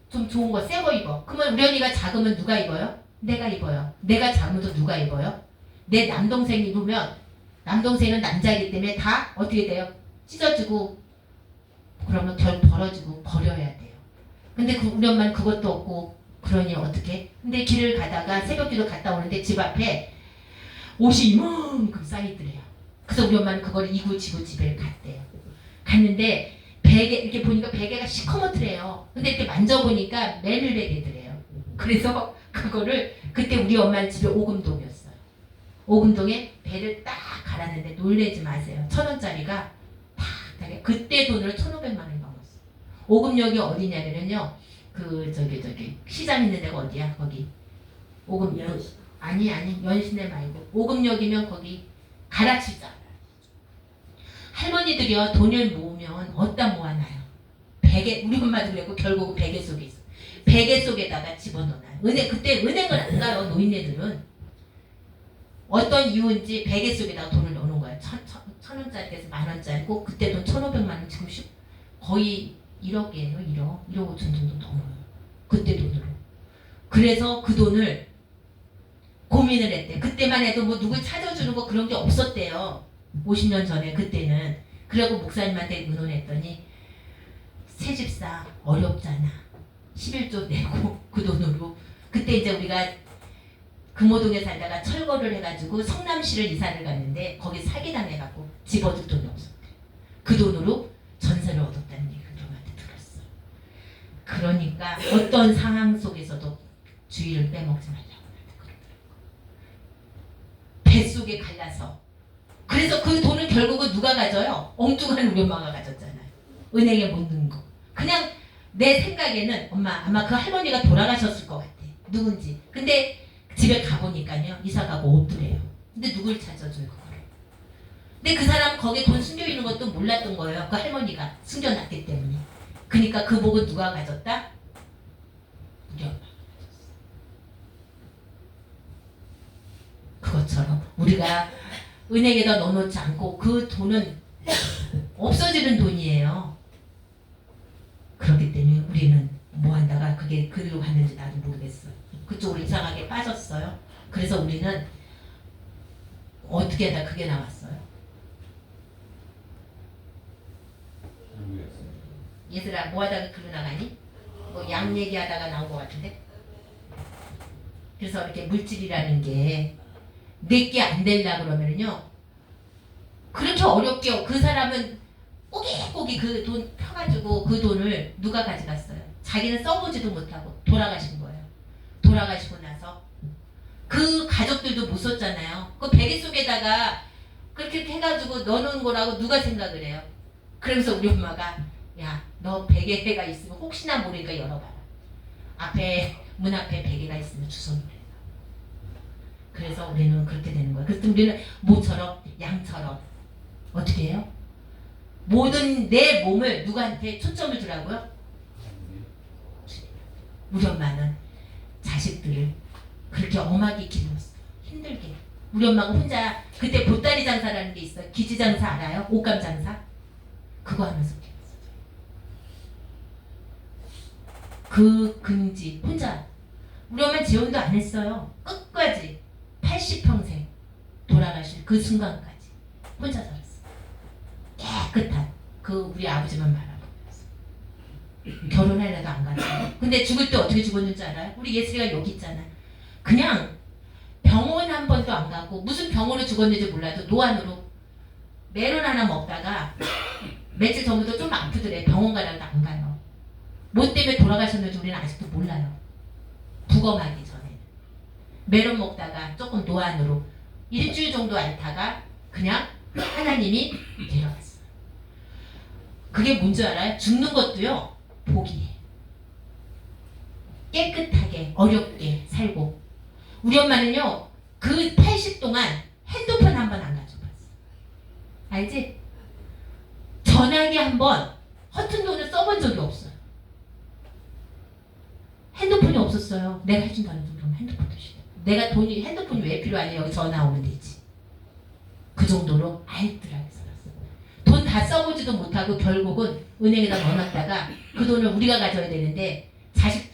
좀 좋은 거, 새 거 입어. 그러면 우리 언니가 작으면 누가 입어요? 내가 입어요. 내가 작으면 또 누가 입어요? 내 남동생이 입으면 남동생은 남자이기 때문에 다 어떻게 돼요? 찢어지고 그러면 결 벌어지고 버려야 돼요. 근데 우리 엄마는 그것도 없고 그러니 어떻게? 근데 길을 가다가 새벽기도 갔다 오는데 집 앞에 옷이 이만큼 쌓이더래요. 그래서 우리 엄마는 그걸 이고지고 집에 갔대요. 갔는데 베개 이렇게 보니까 베개가 시커멓더래요. 근데 이렇게 만져보니까 메밀 베개더래요. 그래서 그거를 그때 우리 엄마는 집에 오금동이었어요. 오금동에 배를 딱 갈았는데 놀래지 마세요. 1,000원짜리가 딱 그때 돈으로 1,500만 원이 넘었어요. 오금역이 어디냐면요. 저기 시장 있는 데가 어디야? 거기 오금역 아니 연신내 말고 오금역이면 거기 가락시장. 할머니들이요 돈을 모으면 어디다 모아놔요? 베개. 우리 엄마도 그랬고 결국은 베개 속에 있어. 베개 속에다가 집어넣어놔요. 그때 은행을 안 가요. 노인네들은 어떤 이유인지 베개 속에다가 돈을 넣어놓은 거예요. 1,000원짜리에서 10,000원짜리고 그때 돈 1,500만 원 지금 거의 1억이에요. 1억 5천 정도 넘어요. 그때 돈으로. 그래서 그 돈을 고민을 했대. 그때만 해도 뭐 누굴 찾아주는 거 그런 게 없었대요. 50년 전에 그때는. 그래고 목사님한테 의논했더니 새집사 어렵잖아. 11조 내고 그 돈으로. 그때 이제 우리가 금호동에 살다가 철거를 해가지고 성남시를 이사를 갔는데 거기 사기당해갖고 집 얻을 돈이 없었대. 그 돈으로 전세를 얻었다는 얘기를 우리한테 들었어. 그러니까 어떤 상황 속에서도 주의를 빼먹지 말라고 그러더라고. 뱃속에 갈라서. 그래서 그 돈을 결국은 누가 가져요? 엉뚱한 우리 엄마가 가졌잖아요. 은행에 못 넣은 거. 그냥 내 생각에는 엄마 아마 그 할머니가 돌아가셨을 것 같아. 누군지. 근데 집에 가보니까요. 이사 가고 없더래요. 근데 누굴 찾아줘요 그거를. 근데 그 사람 거기에 돈 숨겨있는 것도 몰랐던 거예요. 그 할머니가 숨겨놨기 때문에. 그러니까 그 복은 누가 가졌다? 우리 엄마가 가졌어. 그것처럼 우리가 은행에다 넣어놓지 않고 그 돈은 없어지는 돈이에요. 그렇기 때문에 우리는 뭐 한다가 그게 그리로 갔는지 나도 모르겠어요. 그쪽으로 이상하게 빠졌어요. 그래서 우리는 어떻게 하다 그게 나왔어요. 얘들아 뭐 하다가 글로 나가니? 뭐 양 얘기하다가 나온 것 같은데? 그래서 이렇게 물질이라는 게 내게 안 되려고 그러면요 그렇게 어렵게 그 사람은 꼬깃꼬깃 그 돈 펴가지고 그 돈을 누가 가져갔어요? 자기는 써보지도 못하고 돌아가신 거예요. 돌아가시고 나서 그 가족들도 못 썼잖아요. 그 베개 속에다가 그렇게 해가지고 넣어놓은 거라고 누가 생각을 해요? 그러면서 우리 엄마가 야 너 베개가 있으면 혹시나 모르니까 열어봐라. 앞에 문 앞에 베개가 있으면 주워놓으래. 그래서 우리는 그렇게 되는 거예요. 그래서 우리는 모처럼 양처럼 어떻게 해요? 모든 내 몸을 누구한테 초점을 두라고요? 우리 엄마는 자식들을 그렇게 엄하게 키웠어요. 힘들게. 우리 엄마가 혼자 그때 보따리 장사라는 게 있어요. 기지 장사 알아요? 옷감 장사? 그거 하면서 키웠어요. 그 근지 혼자. 우리 엄마는 재혼도 안 했어요. 끝까지 80평생 돌아가실 그 순간까지 혼자 살았어요. 깨끗한 그 우리 아버지만 바라보면서 결혼하려도 안 갔어요. 근데 죽을 때 어떻게 죽었는 줄 알아요? 우리 예슬이가 여기 있잖아. 그냥 병원 한 번도 안 가고 무슨 병으로 죽었는지 몰라도 노안으로 메론 하나 먹다가 며칠 전부터 좀 아프더래. 병원 가려도 안 가요. 뭐 때문에 돌아가셨는지 우리는 아직도 몰라요. 부검하기 전에 메론 먹다가 조금 노안으로 일주일 정도 앓다가 그냥 하나님이 데려갔어요. 그게 뭔지 알아요? 죽는 것도요 복이에요. 깨끗하게 어렵게 살고 우리 엄마는요 그 80 동안 핸드폰 한 번 안 가져봤어. 알지? 전화기 한 번 허튼 돈을 써본 적이 없어요. 핸드폰이 없었어요. 내가 해준다는 돈 그럼 핸드폰도 싫어. 내가 핸드폰이 왜 필요하냐 여기 전화 오면 되지. 그 정도로 알뜰하게 살았어요. 돈 다 써보지도 못하고 결국은 은행에다 넣어놨다가 그 돈을 우리가 가져야 되는데 자식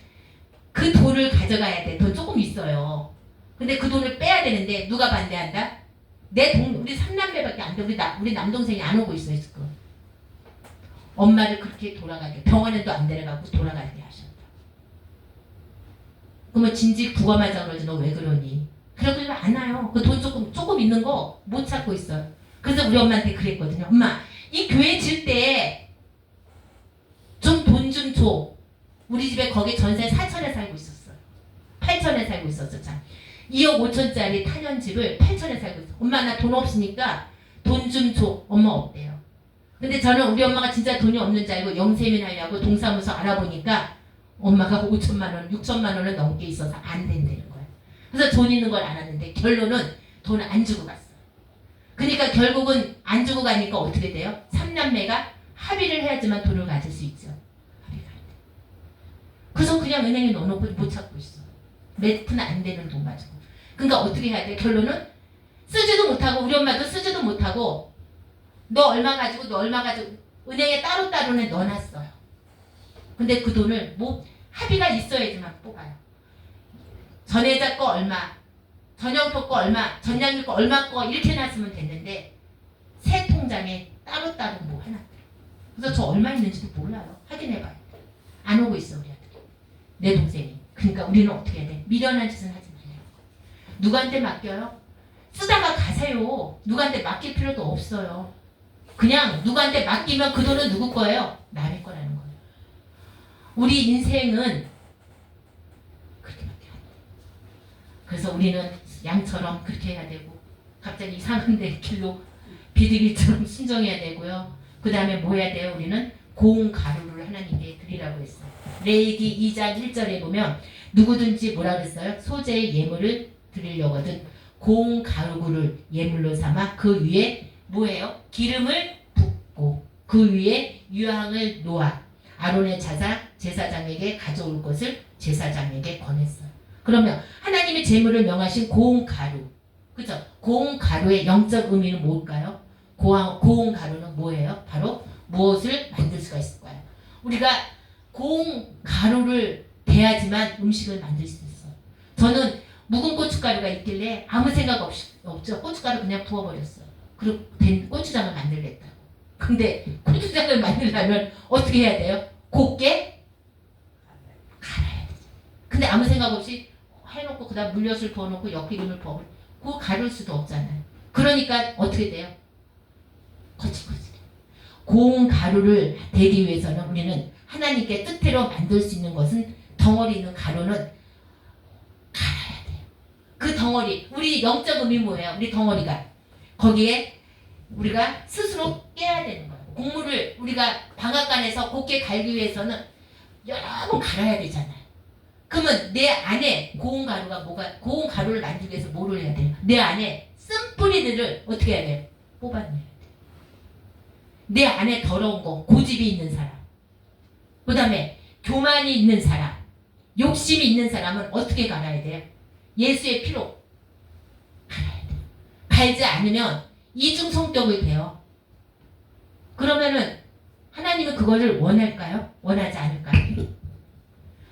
그 돈을 가져가야 돼. 돈 조금 있어요. 근데 그 돈을 빼야 되는데 누가 반대한다? 우리 3남매밖에 안 돼. 우리 남동생이 안 오고 있어요 지금. 엄마를 그렇게 돌아가게 병원에도 안 데려가고 돌아가게 하셨다. 그러면 진즉 부검하자 그러지 너 왜 그러니? 그러고 안 와요. 그 돈 조금 있는 거 못 찾고 있어요. 그래서 우리 엄마한테 그랬거든요. 엄마 이 교회 질 때 좀 돈 좀 줘. 우리 집에 거기 전세 4천에 살고 있었어요. 8천에 살고 있었어. 참 2억 5천짜리 탄현집을 8천에 살고 있어. 엄마 나 돈 없으니까 돈 좀 줘. 엄마 없대요. 근데 저는 우리 엄마가 진짜 돈이 없는 줄 알고 영세민 하려고 동사무소 알아보니까 엄마가 5천만 원, 6천만 원은 넘게 있어서 안 된다는 거예요. 그래서 돈 있는 걸 알았는데 결론은 돈을 안 주고 갔어요. 그러니까 결국은 안 주고 가니까 어떻게 돼요? 3남매가 합의를 해야지만 돈을 가질 수 있죠. 합의가 안 돼. 그래서 그냥 은행에 넣어놓고 못 찾고 있어. 몇 푼 안 되는 돈 가지고. 그러니까 어떻게 해야 돼? 결론은 쓰지도 못하고 우리 엄마도 쓰지도 못하고 너 얼마 가지고 은행에 따로따로는 넣어놨어요. 근데 그 돈을 뭐 합의가 있어야지만 뽑아요. 전혜자 거 얼마, 전영표 거 얼마, 전양일 거 얼마 거 이렇게 놨으면 됐는데 새 통장에 따로따로 뭐 해놨대요. 그래서 저 얼마 있는지도 몰라요. 확인해봐요. 안 오고 있어 우리 아들이. 내 동생이. 그러니까 우리는 어떻게 해야 돼? 미련한 짓은 하지 말아요. 누구한테 맡겨요? 쓰다가 가세요. 누구한테 맡길 필요도 없어요. 그냥 누구한테 맡기면 그 돈은 누구 거예요? 남의 거라는 거예요. 우리 인생은 그렇게밖에 안 돼. 그래서 우리는 양처럼 그렇게 해야 되고 갑자기 이상한 데 길로 비둘기처럼 순종해야 되고요. 그 다음에 뭐 해야 돼요? 우리는 고운 가루를 하나님께 드리라고 했어요. 레위기 2장 1절에 보면 누구든지 뭐라 그랬어요? 소재의 예물을 드리려거든 고운 가루를 예물로 삼아 그 위에 뭐예요? 기름을 붓고 그 위에 유향을 놓아 아론의 제사장에게 가져올 것을 제사장에게 권했어요. 그러면 하나님의 제물을 명하신 고운 가루, 그죠? 고운 가루의 영적 의미는 뭘까요? 고운 가루는 뭐예요? 바로 무엇을 만들 수가 있을까요? 우리가 고운 가루를 대야지만 음식을 만들 수 있어요. 저는 묵은 고춧가루가 있길래 아무 생각 없죠. 고춧가루 그냥 부어버렸어요. 그리고 된 고추장을 만들겠다고. 근데 고추장을 만들려면 어떻게 해야 돼요? 곱게 갈아야 되죠. 근데 아무 생각 없이 해놓고 그다음 물엿을 부어놓고 엿기름을 부어버려. 그거 가를 수도 없잖아요. 그러니까 어떻게 돼요? 거칠거칠해. 고운 가루를 되기 위해서는 우리는 하나님께 뜻대로 만들 수 있는 것은 덩어리 있는 가루는 갈아야 돼요. 그 덩어리, 우리 영적 의미 뭐예요? 우리 덩어리가 거기에 우리가 스스로 깨야 되는 거예요. 곡물을 우리가 방앗간에서 곱게 갈기 위해서는 여러 번 갈아야 되잖아요. 그러면 내 안에 고운 가루가 고운 가루를 만들기 위해서 뭐를 해야 돼요? 내 안에 쓴뿌리들을 어떻게 해야 돼요? 뽑아내야 돼요. 내 안에 더러운 거, 고집이 있는 사람, 그 다음에 교만이 있는 사람, 욕심이 있는 사람은 어떻게 갈아야 돼요? 예수의 피로 갈아야 돼요. 갈지 않으면 이중 성격이 돼요. 그러면은 하나님은 그거를 원할까요? 원하지 않을까요?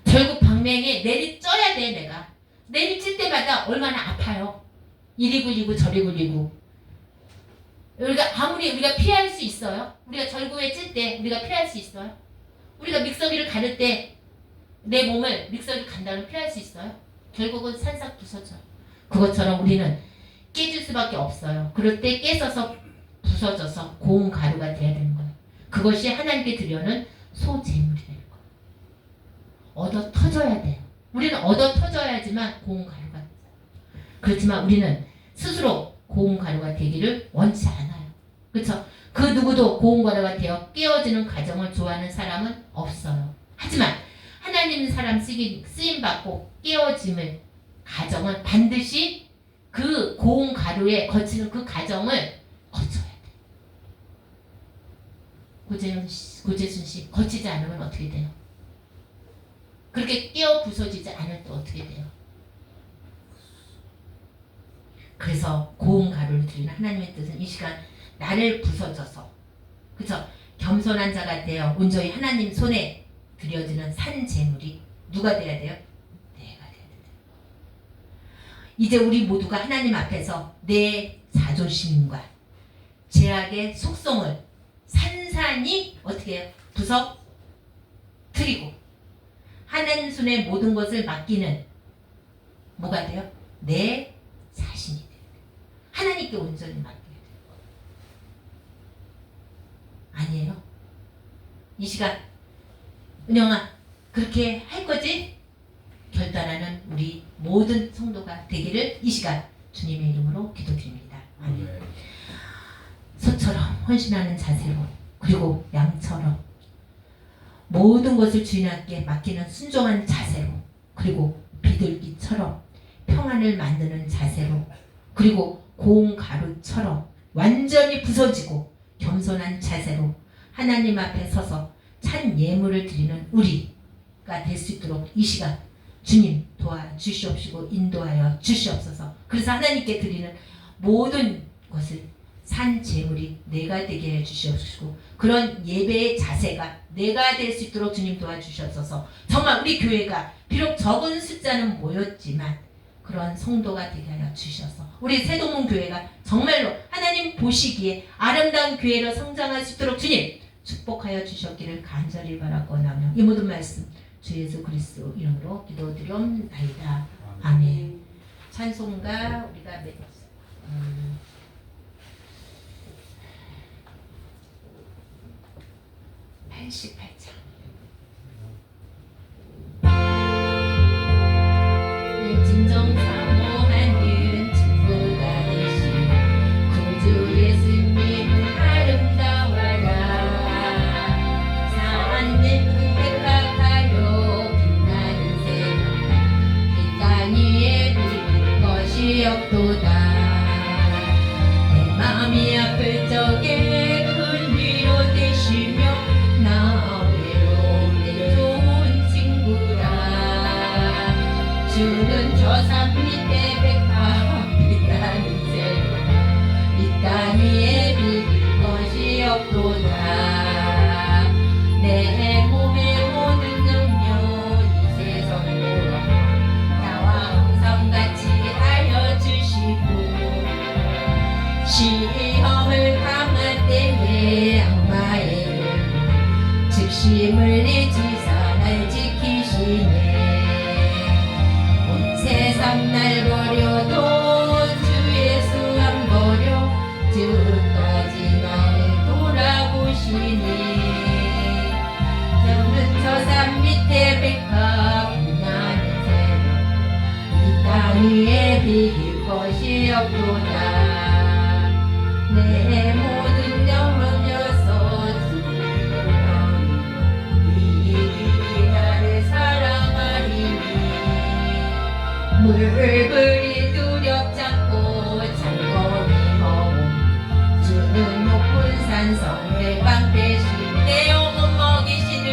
결국 방맹에 내리쪄야 돼. 내가 내리찔 때마다 얼마나 아파요. 이리 굴리고 저리 굴리고. 아무리 우리가 피할 수 있어요? 우리가 절구에 찔 때 우리가 피할 수 있어요? 우리가 믹서기를 가를 때 내 몸을 믹서기 간다면 피할 수 있어요? 결국은 산삭 부서져요. 그것처럼 우리는 깨질 수밖에 없어요. 그럴 때 깨져서 부서져서 고운 가루가 돼야 되는 거예요. 그것이 하나님께 드려는 소재물이 되는 거예요. 얻어 터져야 돼요. 우리는 얻어 터져야지만 고운 가루가 돼요. 그렇지만 우리는 스스로 고운 가루가 되기를 원치 않아요. 그렇죠? 그 누구도 고운 가루가 되어 깨어지는 과정을 좋아하는 사람은 없어요. 하지만 하나님 사람 쓰임받고 깨어짐을 과정은 반드시 그 고운 가루에 거치는 그 과정을 거쳐야 돼요. 고재순 씨 거치지 않으면 어떻게 돼요? 그렇게 깨어 부서지지 않을 때 어떻게 돼요? 그래서 고운 가루를 드리는 하나님의 뜻은 이 시간 나를 부서져서, 그쵸? 겸손한 자가 되어 온전히 하나님 손에 드려지는 산 제물이 누가 돼야 돼요? 내가 돼야 돼요. 이제 우리 모두가 하나님 앞에서 내 자존심과 죄악의 속성을 산산히 어떻게 해요? 부서뜨리고 하나님 손에 모든 것을 맡기는 뭐가 돼요? 내 자신이 돼요. 하나님께 온전히 맡겨야 돼요. 아니에요? 이 시간 은영아 그렇게 할 거지? 결단하는 우리 모든 성도가 되기를 이 시간 주님의 이름으로 기도드립니다. 아멘. 소처럼 헌신하는 자세로, 그리고 양처럼 모든 것을 주인께 맡기는 순종한 자세로, 그리고 비둘기처럼 평안을 만드는 자세로, 그리고 고운 가루처럼 완전히 부서지고 겸손한 자세로 하나님 앞에 서서 찬 예물을 드리는 우리가 될 수 있도록 이 시간 주님 도와주시옵시고 인도하여 주시옵소서. 그래서 하나님께 드리는 모든 것을 산 제물이 내가 되게 해 주시옵시고 그런 예배의 자세가 내가 될 수 있도록 주님 도와주시옵소서. 정말 우리 교회가 비록 적은 숫자는 모였지만 그런 성도가 되게 하여 주셔서 우리 새동문 교회가 정말로 하나님 보시기에 아름다운 교회로 성장할 수 있도록 주님 축복하여 주셨기를 간절히 바라고나며 이 모든 말씀 주 예수 그리스도 이름으로 기도드리옵나이다. 아멘. 찬송가 우리가 88장. 내 진정 사모하는 친구가 되신 구주 예수님 아름다워라. 사안된 백합하여 빛나는 새가 이 땅 위에 비칠 것이 없도다. 내 마음이 아플 적에 큰 위로 되시며 나 외로울 때 좋은 친구라. 주는 저 산 밑에 백합 빛나는 새가 이 땅 위에 비길 것이 없도다. 내 몸의 모든 능력 이 세상 보라 나와 항상 욕심을 내지사 날 지키시네. 온 세상 날 버려도 주 예수 안 버려 주까지 나를 돌아보시네. 푸른 저산 밑에 백합 빛나는 새벽 이 땅 위에 비길 것이 없도다. 내 모든 영혼 여서 이 길이 나를 사랑하리니 물불이 두렵지 않고 장거리 허움 주는 높은 산성을 방패신 내 영혼 먹이시는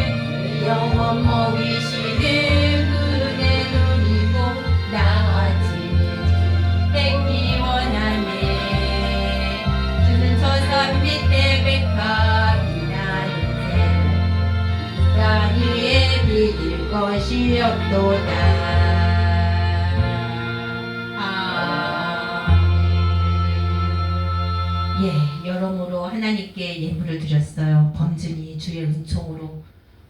그의 눈이고 나같이 뺏기 원하네. 주는 저산 밑에 백합이 나는 새 땅 위에 비길 것이 없도다. 예, 여러모로 하나님께 예물을 드렸어요. 범준이 주의 은총으로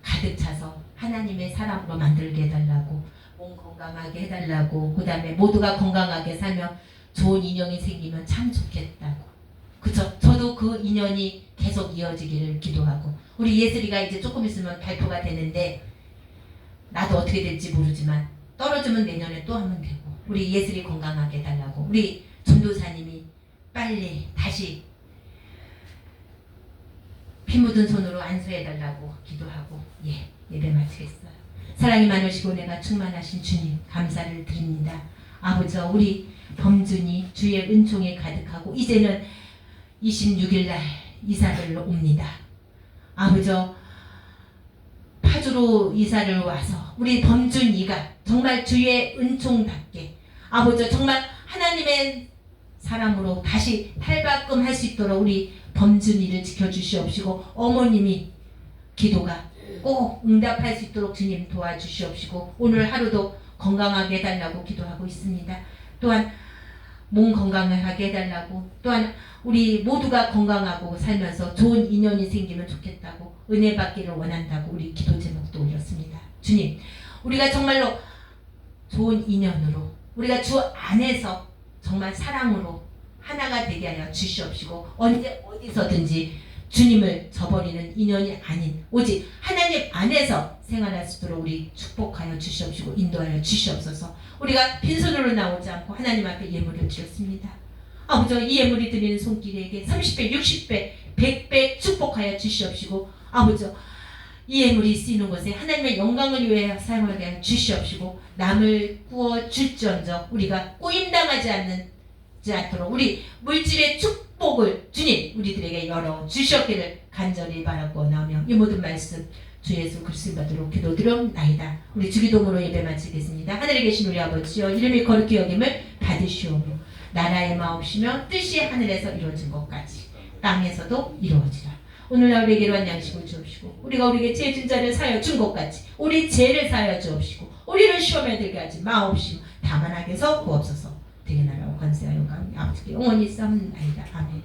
가득 차서 하나님의 사람으로 만들게 해달라고, 몸 건강하게 해달라고, 그 다음에 모두가 건강하게 살며 좋은 인연이 생기면 참 좋겠다고. 그죠? 저도 그 인연이 계속 이어지기를 기도하고, 우리 예슬이가 이제 조금 있으면 발표가 되는데 나도 어떻게 될지 모르지만 떨어지면 내년에 또 하면 되고, 우리 예슬이 건강하게 해달라고, 우리 전도사님이 빨리 다시 피 묻은 손으로 안수해달라고 기도하고 예배 마치겠어요. 사랑이 많으시고 내가 충만하신 주님 감사를 드립니다. 아버지, 우리 범준이 주의 은총에 가득하고 이제는 26일 날 이사를 옵니다. 아버지, 파주로 이사를 와서 우리 범준이가 정말 주의 은총답게 아버지 정말 하나님의 사람으로 다시 탈바꿈할 수 있도록 우리 범준이를 지켜주시옵시고 어머님이 기도가 꼭 응답할 수 있도록 주님 도와주시옵시고 오늘 하루도 건강하게 해달라고 기도하고 있습니다. 또한 몸 건강하게 해달라고, 또한 우리 모두가 건강하고 살면서 좋은 인연이 생기면 좋겠다고, 은혜 받기를 원한다고 우리 기도 제목도 올렸습니다. 주님, 우리가 정말로 좋은 인연으로 우리가 주 안에서 정말 사랑으로 하나가 되게 하여 주시옵시고 언제 어디서든지 주님을 저버리는 인연이 아닌 오직 하나님 안에서 생활할 수 있도록 우리 축복하여 주시옵시고 인도하여 주시옵소서. 우리가 빈손으로 나오지 않고 하나님 앞에 예물을 드렸습니다. 아버지, 이 예물이 드리는 손길에게 30배, 60배, 100배 축복하여 주시옵시고 아버지, 이 예물이 쓰이는 곳에 하나님의 영광을 위하여 사용하게 하여 주시옵시고 남을 구워 줄지언정 우리가 꼬임당하지 않도록 우리 물질의 축복을 주님 우리들에게 열어 주시옵기를 간절히 바라고 나오며 이 모든 말씀 주 예수 그리스도 받도록 기도드렸나이다. 우리 주기도문으로 예배 마치겠습니다. 하늘에 계신 우리 아버지여, 이름이 거룩히 여김을 받으시오며 나라의 마옵시며 뜻이 하늘에서 이루어진 것까지 땅에서도 이루어지라. 오늘날 우리에게로 한 양식을 주옵시고 우리가 우리에게 죄 진 자를 사하여 준 것같이 우리 죄를 사하여 주옵시고 우리를 시험에 들게 하지 마옵시며 다만 악에서 구옵소서. 되게 나라와 권세와 영광 아버지께 영원히 쌓옵나이다. 아멘.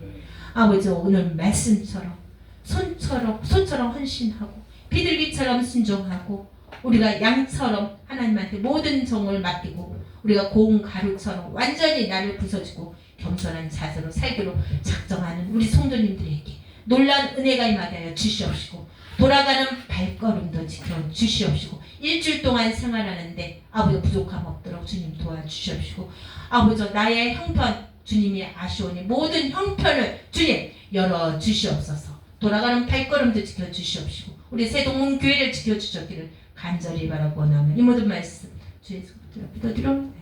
아버지, 오늘 말씀처럼 손처럼 헌신하고 비둘기처럼 순종하고 우리가 양처럼 하나님한테 모든 정을 맡기고 우리가 고운 가루처럼 완전히 나를 부서지고 겸손한 자세로 살기로 작정하는 우리 성도님들에게 놀라운 은혜가 임하여 주시옵시고 돌아가는 발걸음도 지켜주시옵시고 일주일 동안 생활하는데 아버지 부족함 없도록 주님 도와주시옵시고 아버지, 나의 형편 주님이 아시오니 모든 형편을 주님 열어주시옵소서. 돌아가는 발걸음도 지켜주시옵시고 우리 새동문 교회를 지켜주셨기를 간절히 바라고 원하며 이 모든 말씀 주 예수 그리스도로 기도드립니다.